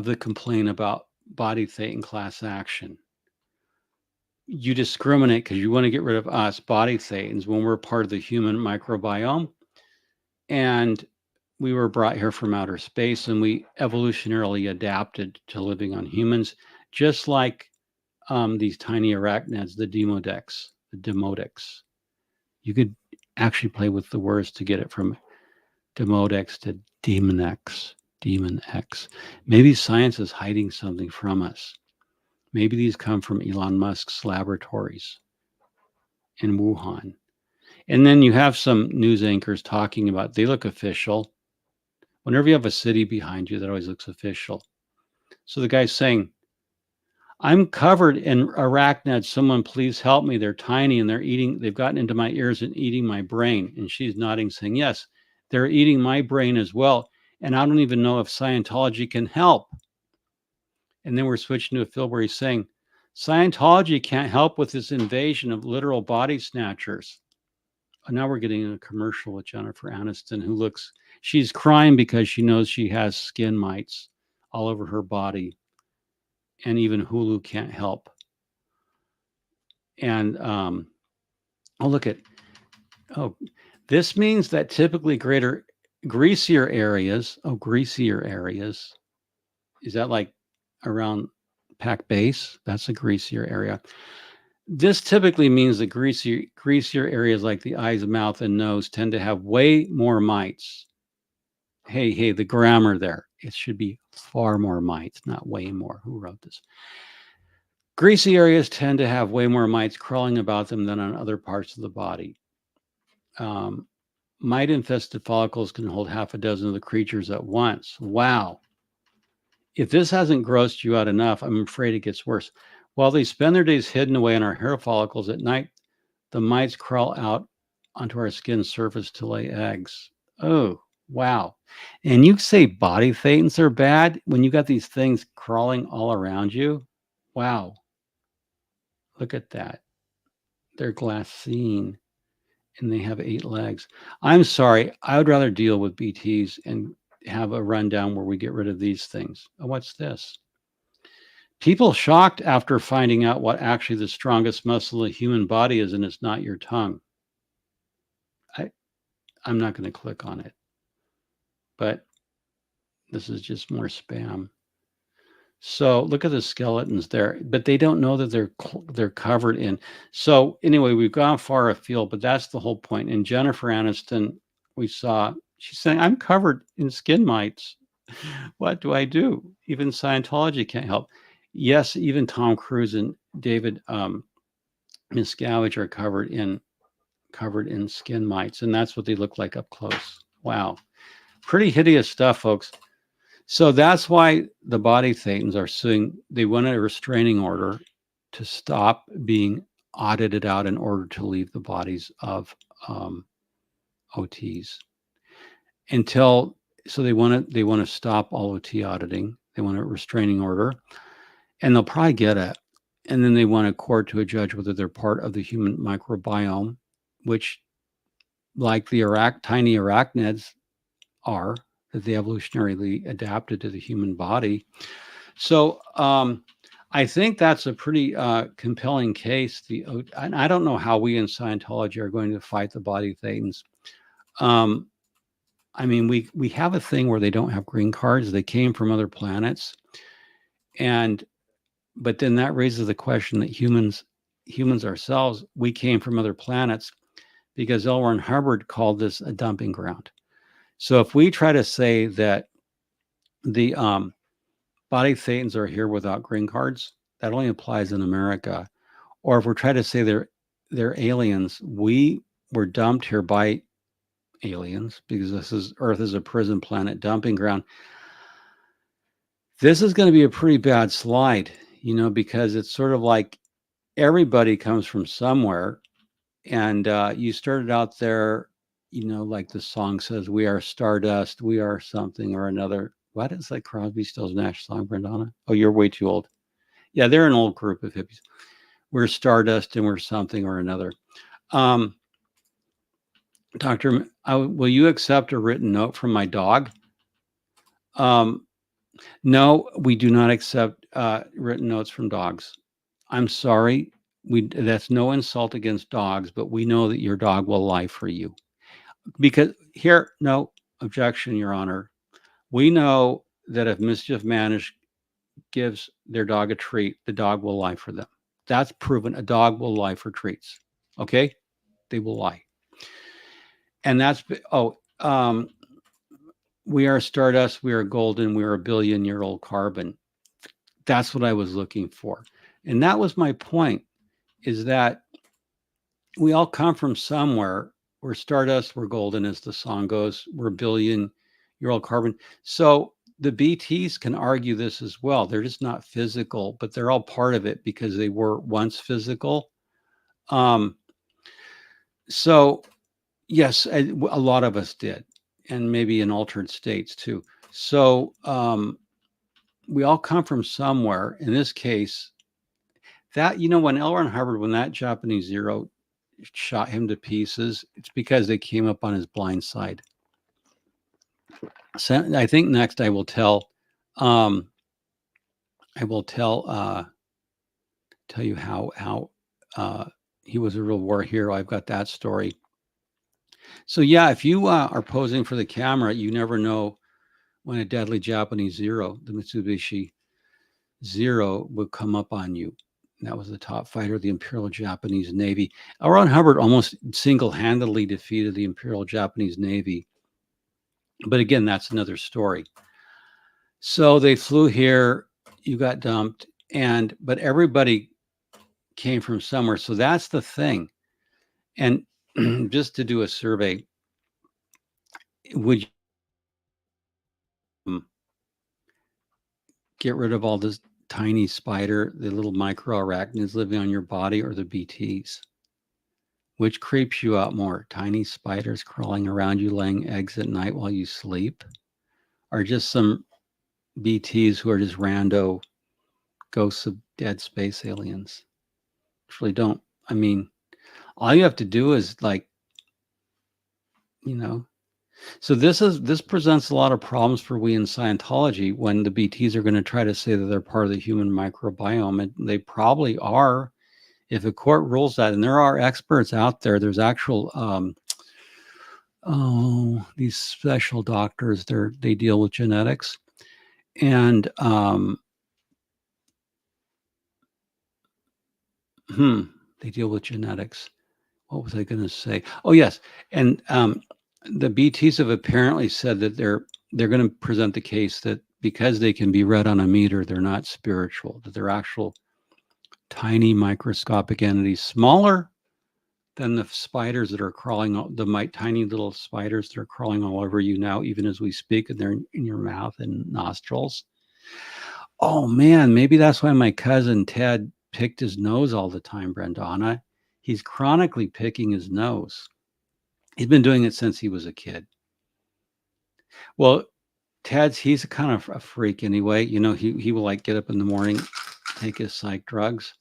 the complaint about body Thetan class action. You discriminate because you want to get rid of us body Thetans when we're part of the human microbiome, and we were brought here from outer space, and we evolutionarily adapted to living on humans, just like these tiny arachnids, the demodex. You could actually play with the words to get it from demodex to demon X. Maybe science is hiding something from us. Maybe these come from Elon Musk's laboratories in Wuhan. And then you have some news anchors talking about, they look official. Whenever you have a city behind you, that always looks official. So the guy's saying, I'm covered in arachnids. Someone please help me. They're tiny and they've gotten into my ears and eating my brain. And she's nodding, saying, yes, they're eating my brain as well. And I don't even know if Scientology can help. And then we're switching to a field where he's saying, Scientology can't help with this invasion of literal body snatchers. And now we're getting a commercial with Jennifer Aniston, she's crying because she knows she has skin mites all over her body. And even Hulu can't help. And this means that typically greasier areas, is that like around Pac base? That's a greasier area. This typically means that greasier areas like the eyes, mouth, and nose tend to have way more mites. Hey, the grammar there. It should be far more mites, not way more. Who wrote this? Greasy areas tend to have way more mites crawling about them than on other parts of the body. Mite-infested follicles can hold half a dozen of the creatures at once. Wow. If this hasn't grossed you out enough, I'm afraid it gets worse. While they spend their days hidden away in our hair follicles at night, the mites crawl out onto our skin surface to lay eggs. Oh, wow. And you say body thetans are bad when you got these things crawling all around you? Wow. Look at that. They're glassine and they have 8 legs. I'm sorry. I would rather deal with BTs and have a rundown where we get rid of these things. Oh, what's this? People shocked after finding out what actually the strongest muscle of the human body is, and it's not your tongue. I'm not going to click on it, but this is just more spam. So look at the skeletons there, but they don't know that they're covered in. So anyway, we've gone far afield, but that's the whole point. And Jennifer Aniston, she's saying, I'm covered in skin mites. What do I do? Even Scientology can't help. Yes, even Tom Cruise and David Miscavige are covered in skin mites, and that's what they look like up close. Wow, pretty hideous stuff, folks. So that's why the body Thetans are suing. They want a restraining order to stop being audited out in order to leave the bodies of OTs. So they want to stop all OT auditing. They want a restraining order, and they'll probably get it. And then they want a court to adjudge whether they're part of the human microbiome, which, like the tiny arachnids, are, that they evolutionarily adapted to the human body. So I think that's a pretty compelling case. And I don't know how we in Scientology are going to fight the body Thetans. I mean, we have a thing where they don't have green cards. They came from other planets. But then that raises the question that humans ourselves, we came from other planets, because L. Ron Hubbard called this a dumping ground. So if we try to say that the body Thetans are here without green cards, that only applies in America. Or if we're trying to say they're aliens, we were dumped here by aliens, because Earth is a prison planet, dumping ground. This is going to be a pretty bad slide, because it's sort of like everybody comes from somewhere. And you started out there, like the song says, we are stardust, we are something or another. What is that Crosby, Stills, Nash song, Brendana? Oh, you're way too old. Yeah, they're an old group of hippies. We're stardust and we're something or another. Doctor, will you accept a written note from my dog? No, we do not accept written notes from dogs. I'm sorry. That's no insult against dogs, but we know that your dog will lie for you. Because here, no objection, Your Honor. We know that if Mischief Managed gives their dog a treat, the dog will lie for them. That's proven. A dog will lie for treats. Okay? They will lie. And that's, we are stardust, we are golden, we are a billion-year-old carbon. That's what I was looking for. And that was my point, is that we all come from somewhere. We're stardust, we're golden, as the song goes. We're a billion-year-old carbon. So the BTs can argue this as well. They're just not physical, but they're all part of it because they were once physical. So yes, a lot of us did, and maybe in altered states too. So we all come from somewhere. In this case, that, when L. Ron Hubbard, when that Japanese Zero shot him to pieces, it's because they came up on his blind side. So I think next I will tell you how he was a real war hero. I've got that story. So yeah, if you are posing for the camera, you never know when a deadly Japanese Zero, the Mitsubishi Zero, would come up on you. That was the top fighter of the Imperial Japanese Navy. L. Ron Hubbard almost single-handedly defeated the Imperial Japanese Navy. But again, that's another story. So they flew here, you got dumped, but everybody came from somewhere. So that's the thing. And just to do a survey, would you get rid of all this tiny spider, the little microarachnids living on your body, or the BTs? Which creeps you out more? Tiny spiders crawling around you, laying eggs at night while you sleep? Or just some BTs who are just rando ghosts of dead space aliens? Actually don't. I mean, all you have to do is so this presents a lot of problems for we in Scientology when the BTs are going to try to say that they're part of the human microbiome, and they probably are. If a court rules that, and there are experts out there, there's actual these special doctors, they deal with genetics, and they deal with genetics. What was I going to say? Oh yes, and the BTs have apparently said that they're going to present the case that because they can be read on a meter, they're not spiritual, that they're actual tiny microscopic entities, smaller than the spiders that are crawling, tiny little spiders that are crawling all over you now, even as we speak, and they're in your mouth and nostrils. Oh man, maybe that's why my cousin Ted picked his nose all the time, Brendana. He's chronically picking his nose. He's been doing it since he was a kid. Well, he's a kind of a freak anyway. He will get up in the morning, take his psych drugs,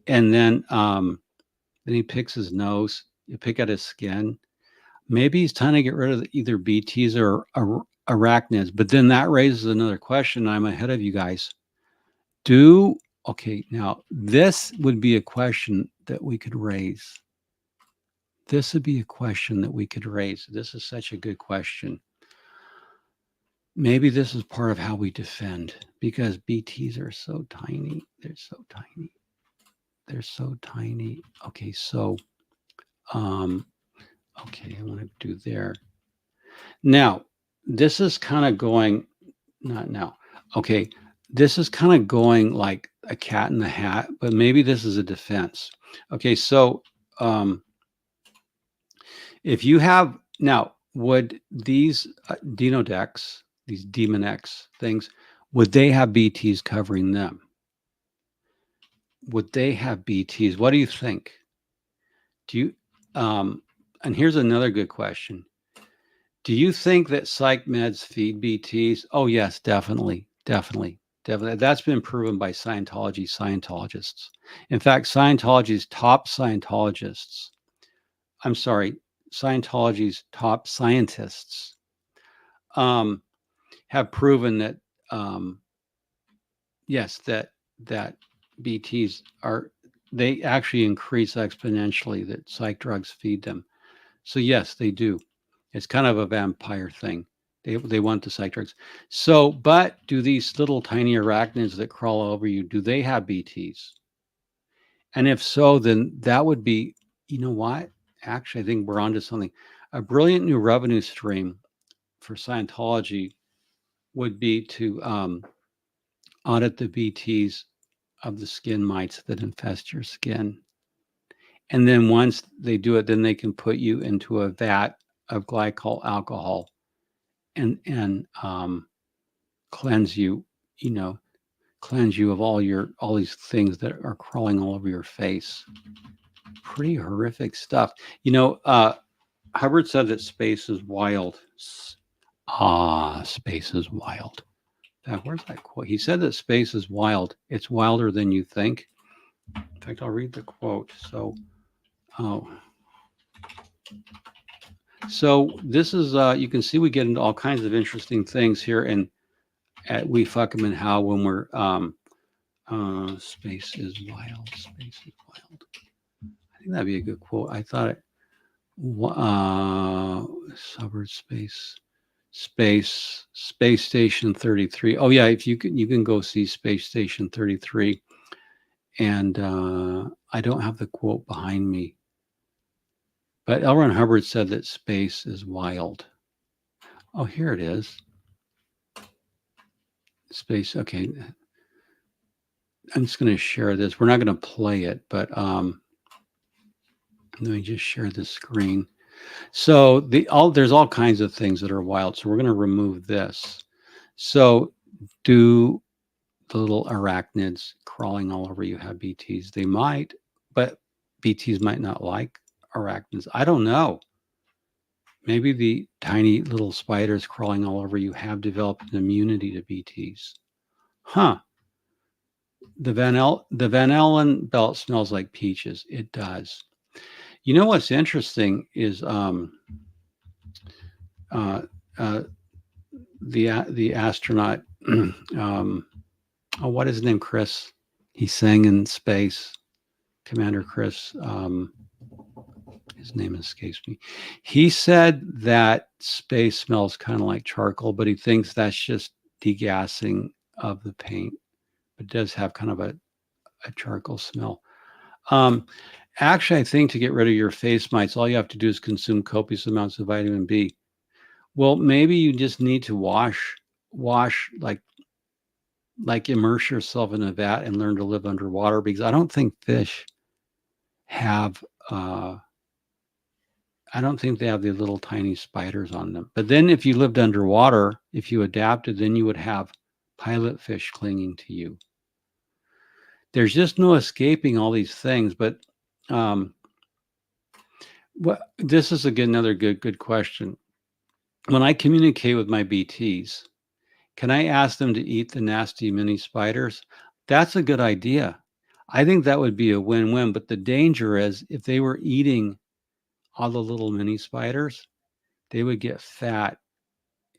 and then he picks his nose. You pick at his skin. Maybe he's trying to get rid of either BTs or arachnids. But then that raises another question. I'm ahead of you guys. Okay, now this would be a question that we could raise. This would be a question that we could raise. This is such a good question. Maybe this is part of how we defend, because BTs are so tiny. They're so tiny. They're so tiny. Okay, so, okay, I want to do there. Now, this is kind of going, not now. Okay, this is kind of going like a cat in the hat, but maybe this is a defense. Okay, so If you have now, would these Denodex, these Demon X things, would they have BTs covering them? Would they have BTs? What do you think? Do you? And here's another good question. Do you think that psych meds feed BTs? Oh yes, definitely, definitely, definitely. That's been proven by Scientologists. In fact, Scientology's top scientists, um, have proven that yes, that BTs are, they actually increase exponentially, that psych drugs feed them. So yes, they do. It's kind of a vampire thing. They want the psych drugs. So, but do these little tiny arachnids that crawl over you, do they have BTs? And if so, then that would be, you know what? Actually, I think we're onto something. A brilliant new revenue stream for Scientology would be to audit the BTs of the skin mites that infest your skin. And then once they do it, then they can put you into a vat of glycol alcohol and cleanse you, cleanse you of all these things that are crawling all over your face. Pretty horrific stuff. Hubbard said that space is wild. Space is wild. Where's that quote? He said that space is wild. It's wilder than you think. In fact, I'll read the quote. So this is, you can see we get into all kinds of interesting things here, and at We Fuck 'em and How when we're space is wild. Space is wild. I think that'd be a good quote. I thought it. Suburb space station 33. Oh yeah, if you can go see Space Station 33. And I don't have the quote behind me, but L. Ron Hubbard said that space is wild. Oh, here it is. Space. Okay. I'm just going to share this. We're not going to play it, but let me just share the screen. So there's all kinds of things that are wild. So we're going to remove this. So do the little arachnids crawling all over you have BTs? They might, but BTs might not like arachnids. I don't know. Maybe the tiny little spiders crawling all over you have developed an immunity to BTs. Huh. The Van Allen belt smells like peaches. It does. You know what's interesting is the astronaut. What is his name? Chris. He sang in space. Commander Chris. His name escapes me. He said that space smells kind of like charcoal, but he thinks that's just degassing of the paint. It does have kind of a charcoal smell. Actually, I think to get rid of your face mites, all you have to do is consume copious amounts of vitamin B. Well, maybe you just need to wash, like immerse yourself in a vat and learn to live underwater, because I don't think fish have, I don't think they have the little tiny spiders on them. But then if you lived underwater, if you adapted, then you would have pilot fish clinging to you. There's just no escaping all these things. But this is again another good question. When I communicate with my BTs, can I ask them to eat the nasty mini spiders? That's a good idea. I think that would be a win-win. But the danger is if they were eating all the little mini spiders, they would get fat,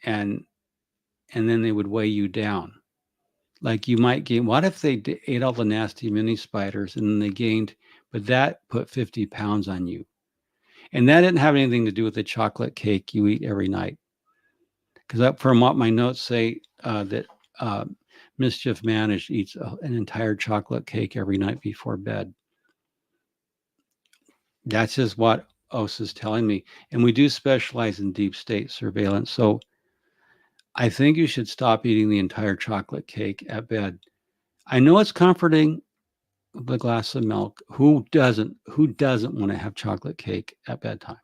and then they would weigh you down. Like you might gain. What if they ate all the nasty mini spiders and then they gained, but that put 50 pounds on you? And that didn't have anything to do with the chocolate cake you eat every night. Because from what my notes say, that Mischief Managed eats an entire chocolate cake every night before bed. That's just what OS is telling me. And we do specialize in deep state surveillance. So I think you should stop eating the entire chocolate cake at bed. I know it's comforting, the glass of milk. Who doesn't want to have chocolate cake at bedtime?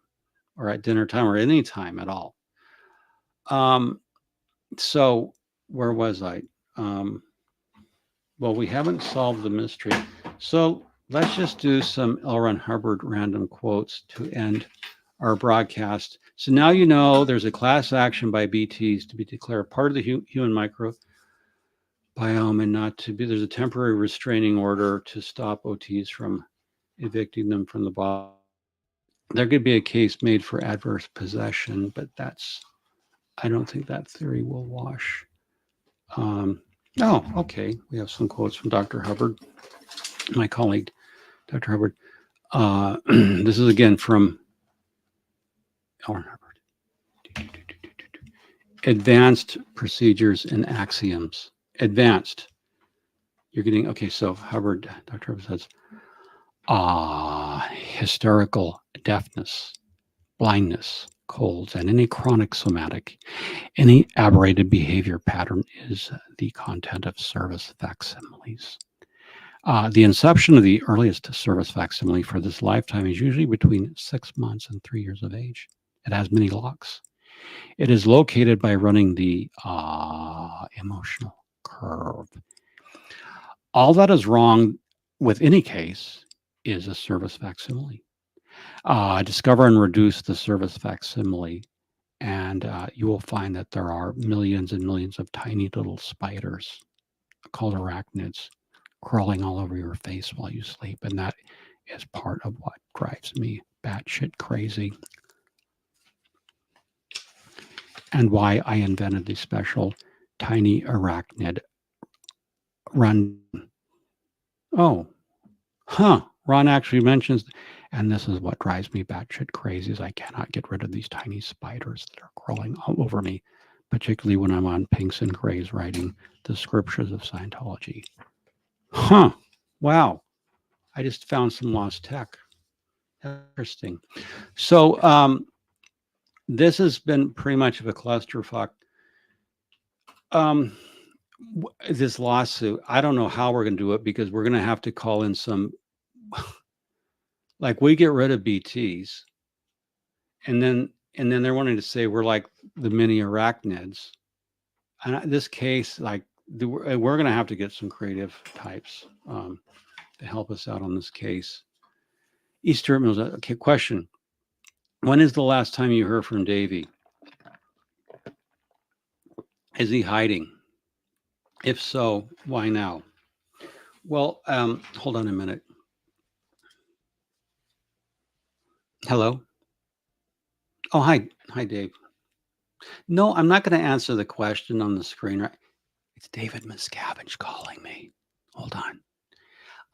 or at dinner time or any time at all. So where was I? Well, we haven't solved the mystery. So let's just do some L. Ron Hubbard random quotes to end our broadcast. So now you know there's a class action by BTs to be declared part of the human microbiome and not to be. There's a temporary restraining order to stop OTs from evicting them from the body. There could be a case made for adverse possession, but I don't think that theory will wash. Oh, okay. We have some quotes from Dr. Hubbard, my colleague, Dr. Hubbard. This is again from L. Ron Hubbard. Advanced procedures and axioms. Advanced. You're getting, okay, so Hubbard, Dr. Hubbard says, hysterical deafness, blindness, colds, and any chronic somatic, any aberrated behavior pattern is the content of service facsimiles. The inception of the earliest service facsimile for this lifetime is usually between 6 months and 3 years of age. It has many locks. It is located by running the emotional curve. All that is wrong with any case is a service facsimile. Discover and reduce the service facsimile, and you will find that there are millions and millions of tiny little spiders called arachnids crawling all over your face while you sleep. And that is part of what drives me batshit crazy and why I invented the special tiny arachnid run. Oh, Ron actually mentions, and this is what drives me batshit crazy, is I cannot get rid of these tiny spiders that are crawling all over me, particularly when I'm on Pinks and Grays writing the scriptures of Scientology. Wow. I just found some lost tech. Interesting. So this has been pretty much of a clusterfuck. This lawsuit, I don't know how we're going to do it, because we're going to have to call in some, like, we get rid of BTs, and then they're wanting to say we're like the mini arachnids. And this case, like, we're going to have to get some creative types to help us out on this case. Easter Mills. Okay, question. When is the last time you heard from Davey? Is he hiding? If so, why now? Well, hold on a minute. Hello? Oh, hi, Dave. No, I'm not going to answer the question on the screen. Right? It's David Miscavige calling me. Hold on.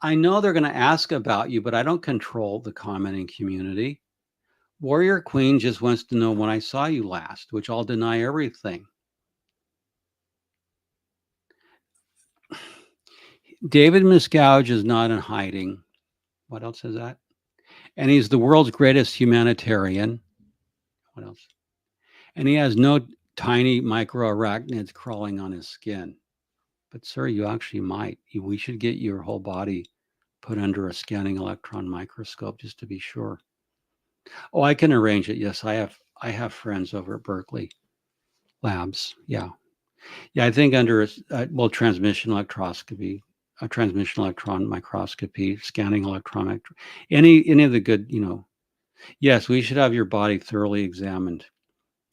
I know they're going to ask about you, but I don't control the commenting community. Warrior Queen just wants to know when I saw you last, which I'll deny everything. David Miscavige is not in hiding. What else is that? And he's the world's greatest humanitarian. What else? And he has no tiny microarachnids crawling on his skin. But sir, you actually might. We should get your whole body put under a scanning electron microscope just to be sure. Oh, I can arrange it. Yes, I have friends over at Berkeley Labs. Yeah, I think under transmission electroscopy, a transmission electron microscopy, scanning electron, any of the good, Yes, we should have your body thoroughly examined,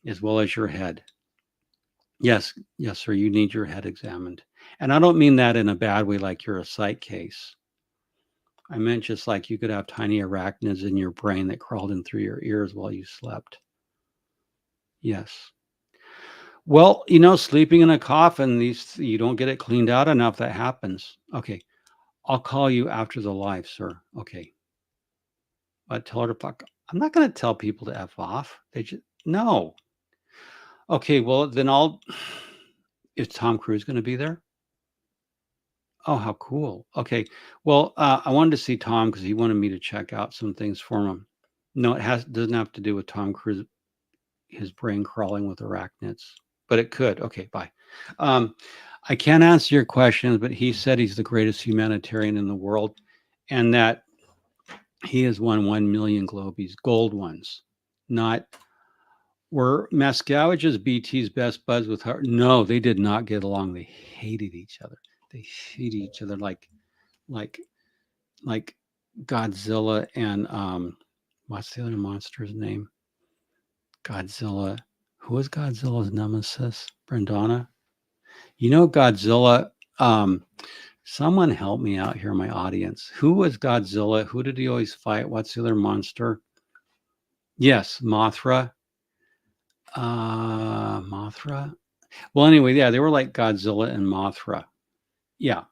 as well as your head. Yes, sir. You need your head examined, and I don't mean that in a bad way, like you're a psych case. I meant just like you could have tiny arachnids in your brain that crawled in through your ears while you slept. Yes. Well, sleeping in a coffin, you don't get it cleaned out enough. That happens. Okay. I'll call you after the live, sir. Okay. But tell her to fuck. I'm not going to tell people to F off. No. Okay. Well, then is Tom Cruise going to be there? Oh, how cool. Okay. Well, I wanted to see Tom because he wanted me to check out some things for him. No, doesn't have to do with Tom Cruise, his brain crawling with arachnids, but it could. Okay, bye. I can't answer your questions, but he said he's the greatest humanitarian in the world and that he has won 1 million Globees, gold ones, not. Were Mascavige's BT's best buds with her? No, they did not get along. They hated each other. They hated each other like Godzilla and what's the other monster's name? Godzilla. Who was Godzilla's nemesis? Brandana? You know, Godzilla, someone help me out here, my audience. Who was Godzilla? Who did he always fight? What's the other monster? Yes, Mothra. Mothra. Well, anyway, yeah, they were like Godzilla and Mothra. Yeah.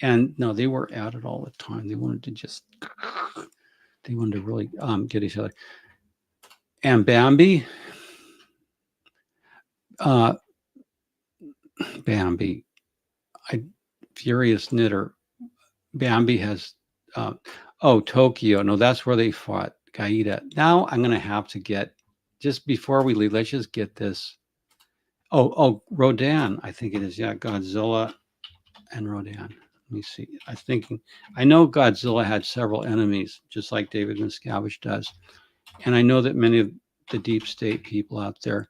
And no, they were at it all the time. They wanted to really get each other. And Bambi, Furious Knitter. Bambi has, Tokyo. No, that's where they fought. Gaida. Now I'm going to have to get, just before we leave, let's just get this. Oh, Rodan, I think it is. Yeah, Godzilla and Rodan. Let me see. I know Godzilla had several enemies, just like David Miscavige does. And I know that many of the deep state people out there.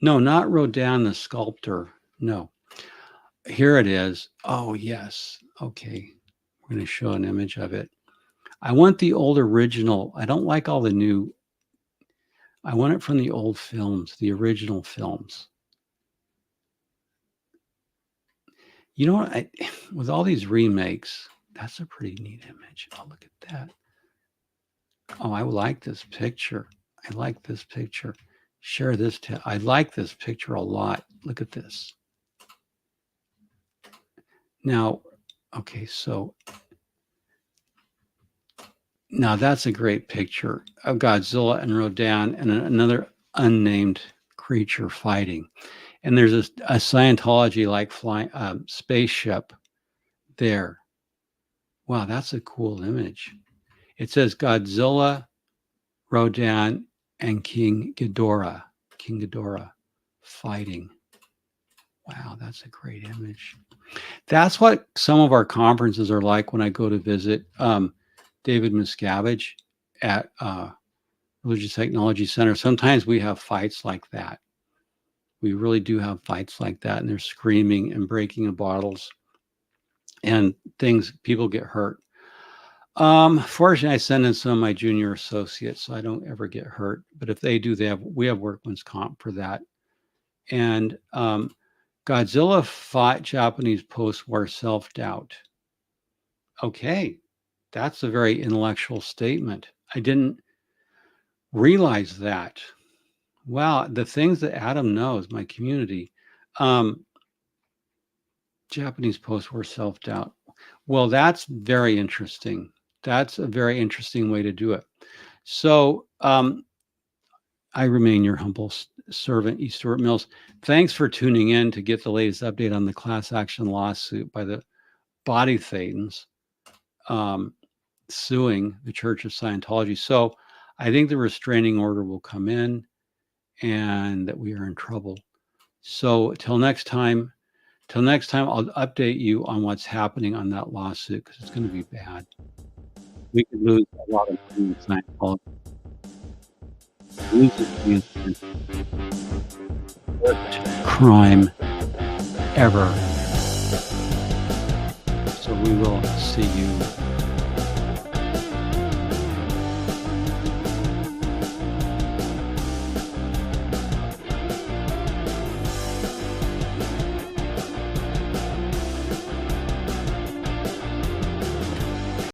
No, not Rodan, the sculptor. No. Here it is. Oh, yes. Okay. We're going to show an image of it. I want the old original. I don't like all the new. I want it from the old films, the original films. You know what? With all these remakes, that's a pretty neat image. Oh, look at that. Oh, I like this picture. I like this picture. Share this. I like this picture a lot. Look at this. Now, okay, so now that's a great picture of Godzilla and Rodan and another unnamed creature fighting. And there's a Scientology like flying spaceship there. Wow, that's a cool image. It says Godzilla, Rodan, and King Ghidorah fighting. Wow, that's a great image. That's what some of our conferences are like when I go to visit David Miscavige at Religious Technology Center. Sometimes we have fights like that. We really do have fights like that, and they're screaming and breaking of bottles and things. People get hurt. Fortunately, I send in some of my junior associates, so I don't ever get hurt. But if they do, we have workman's comp for that. And Godzilla fought Japanese post-war self-doubt. Okay, that's a very intellectual statement. I didn't realize that. Wow, the things that Adam knows, my community. Japanese post-war self-doubt. Well, that's very interesting. That's a very interesting way to do it. So I remain your humble servant, E. Stuart Mills. Thanks for tuning in to get the latest update on the class action lawsuit by the body Thetans suing the Church of Scientology. So I think the restraining order will come in and that we are in trouble. So till next time, I'll update you on what's happening on that lawsuit because it's going to be bad. We could lose a lot of money in Scientology. Worst crime ever. So we will see you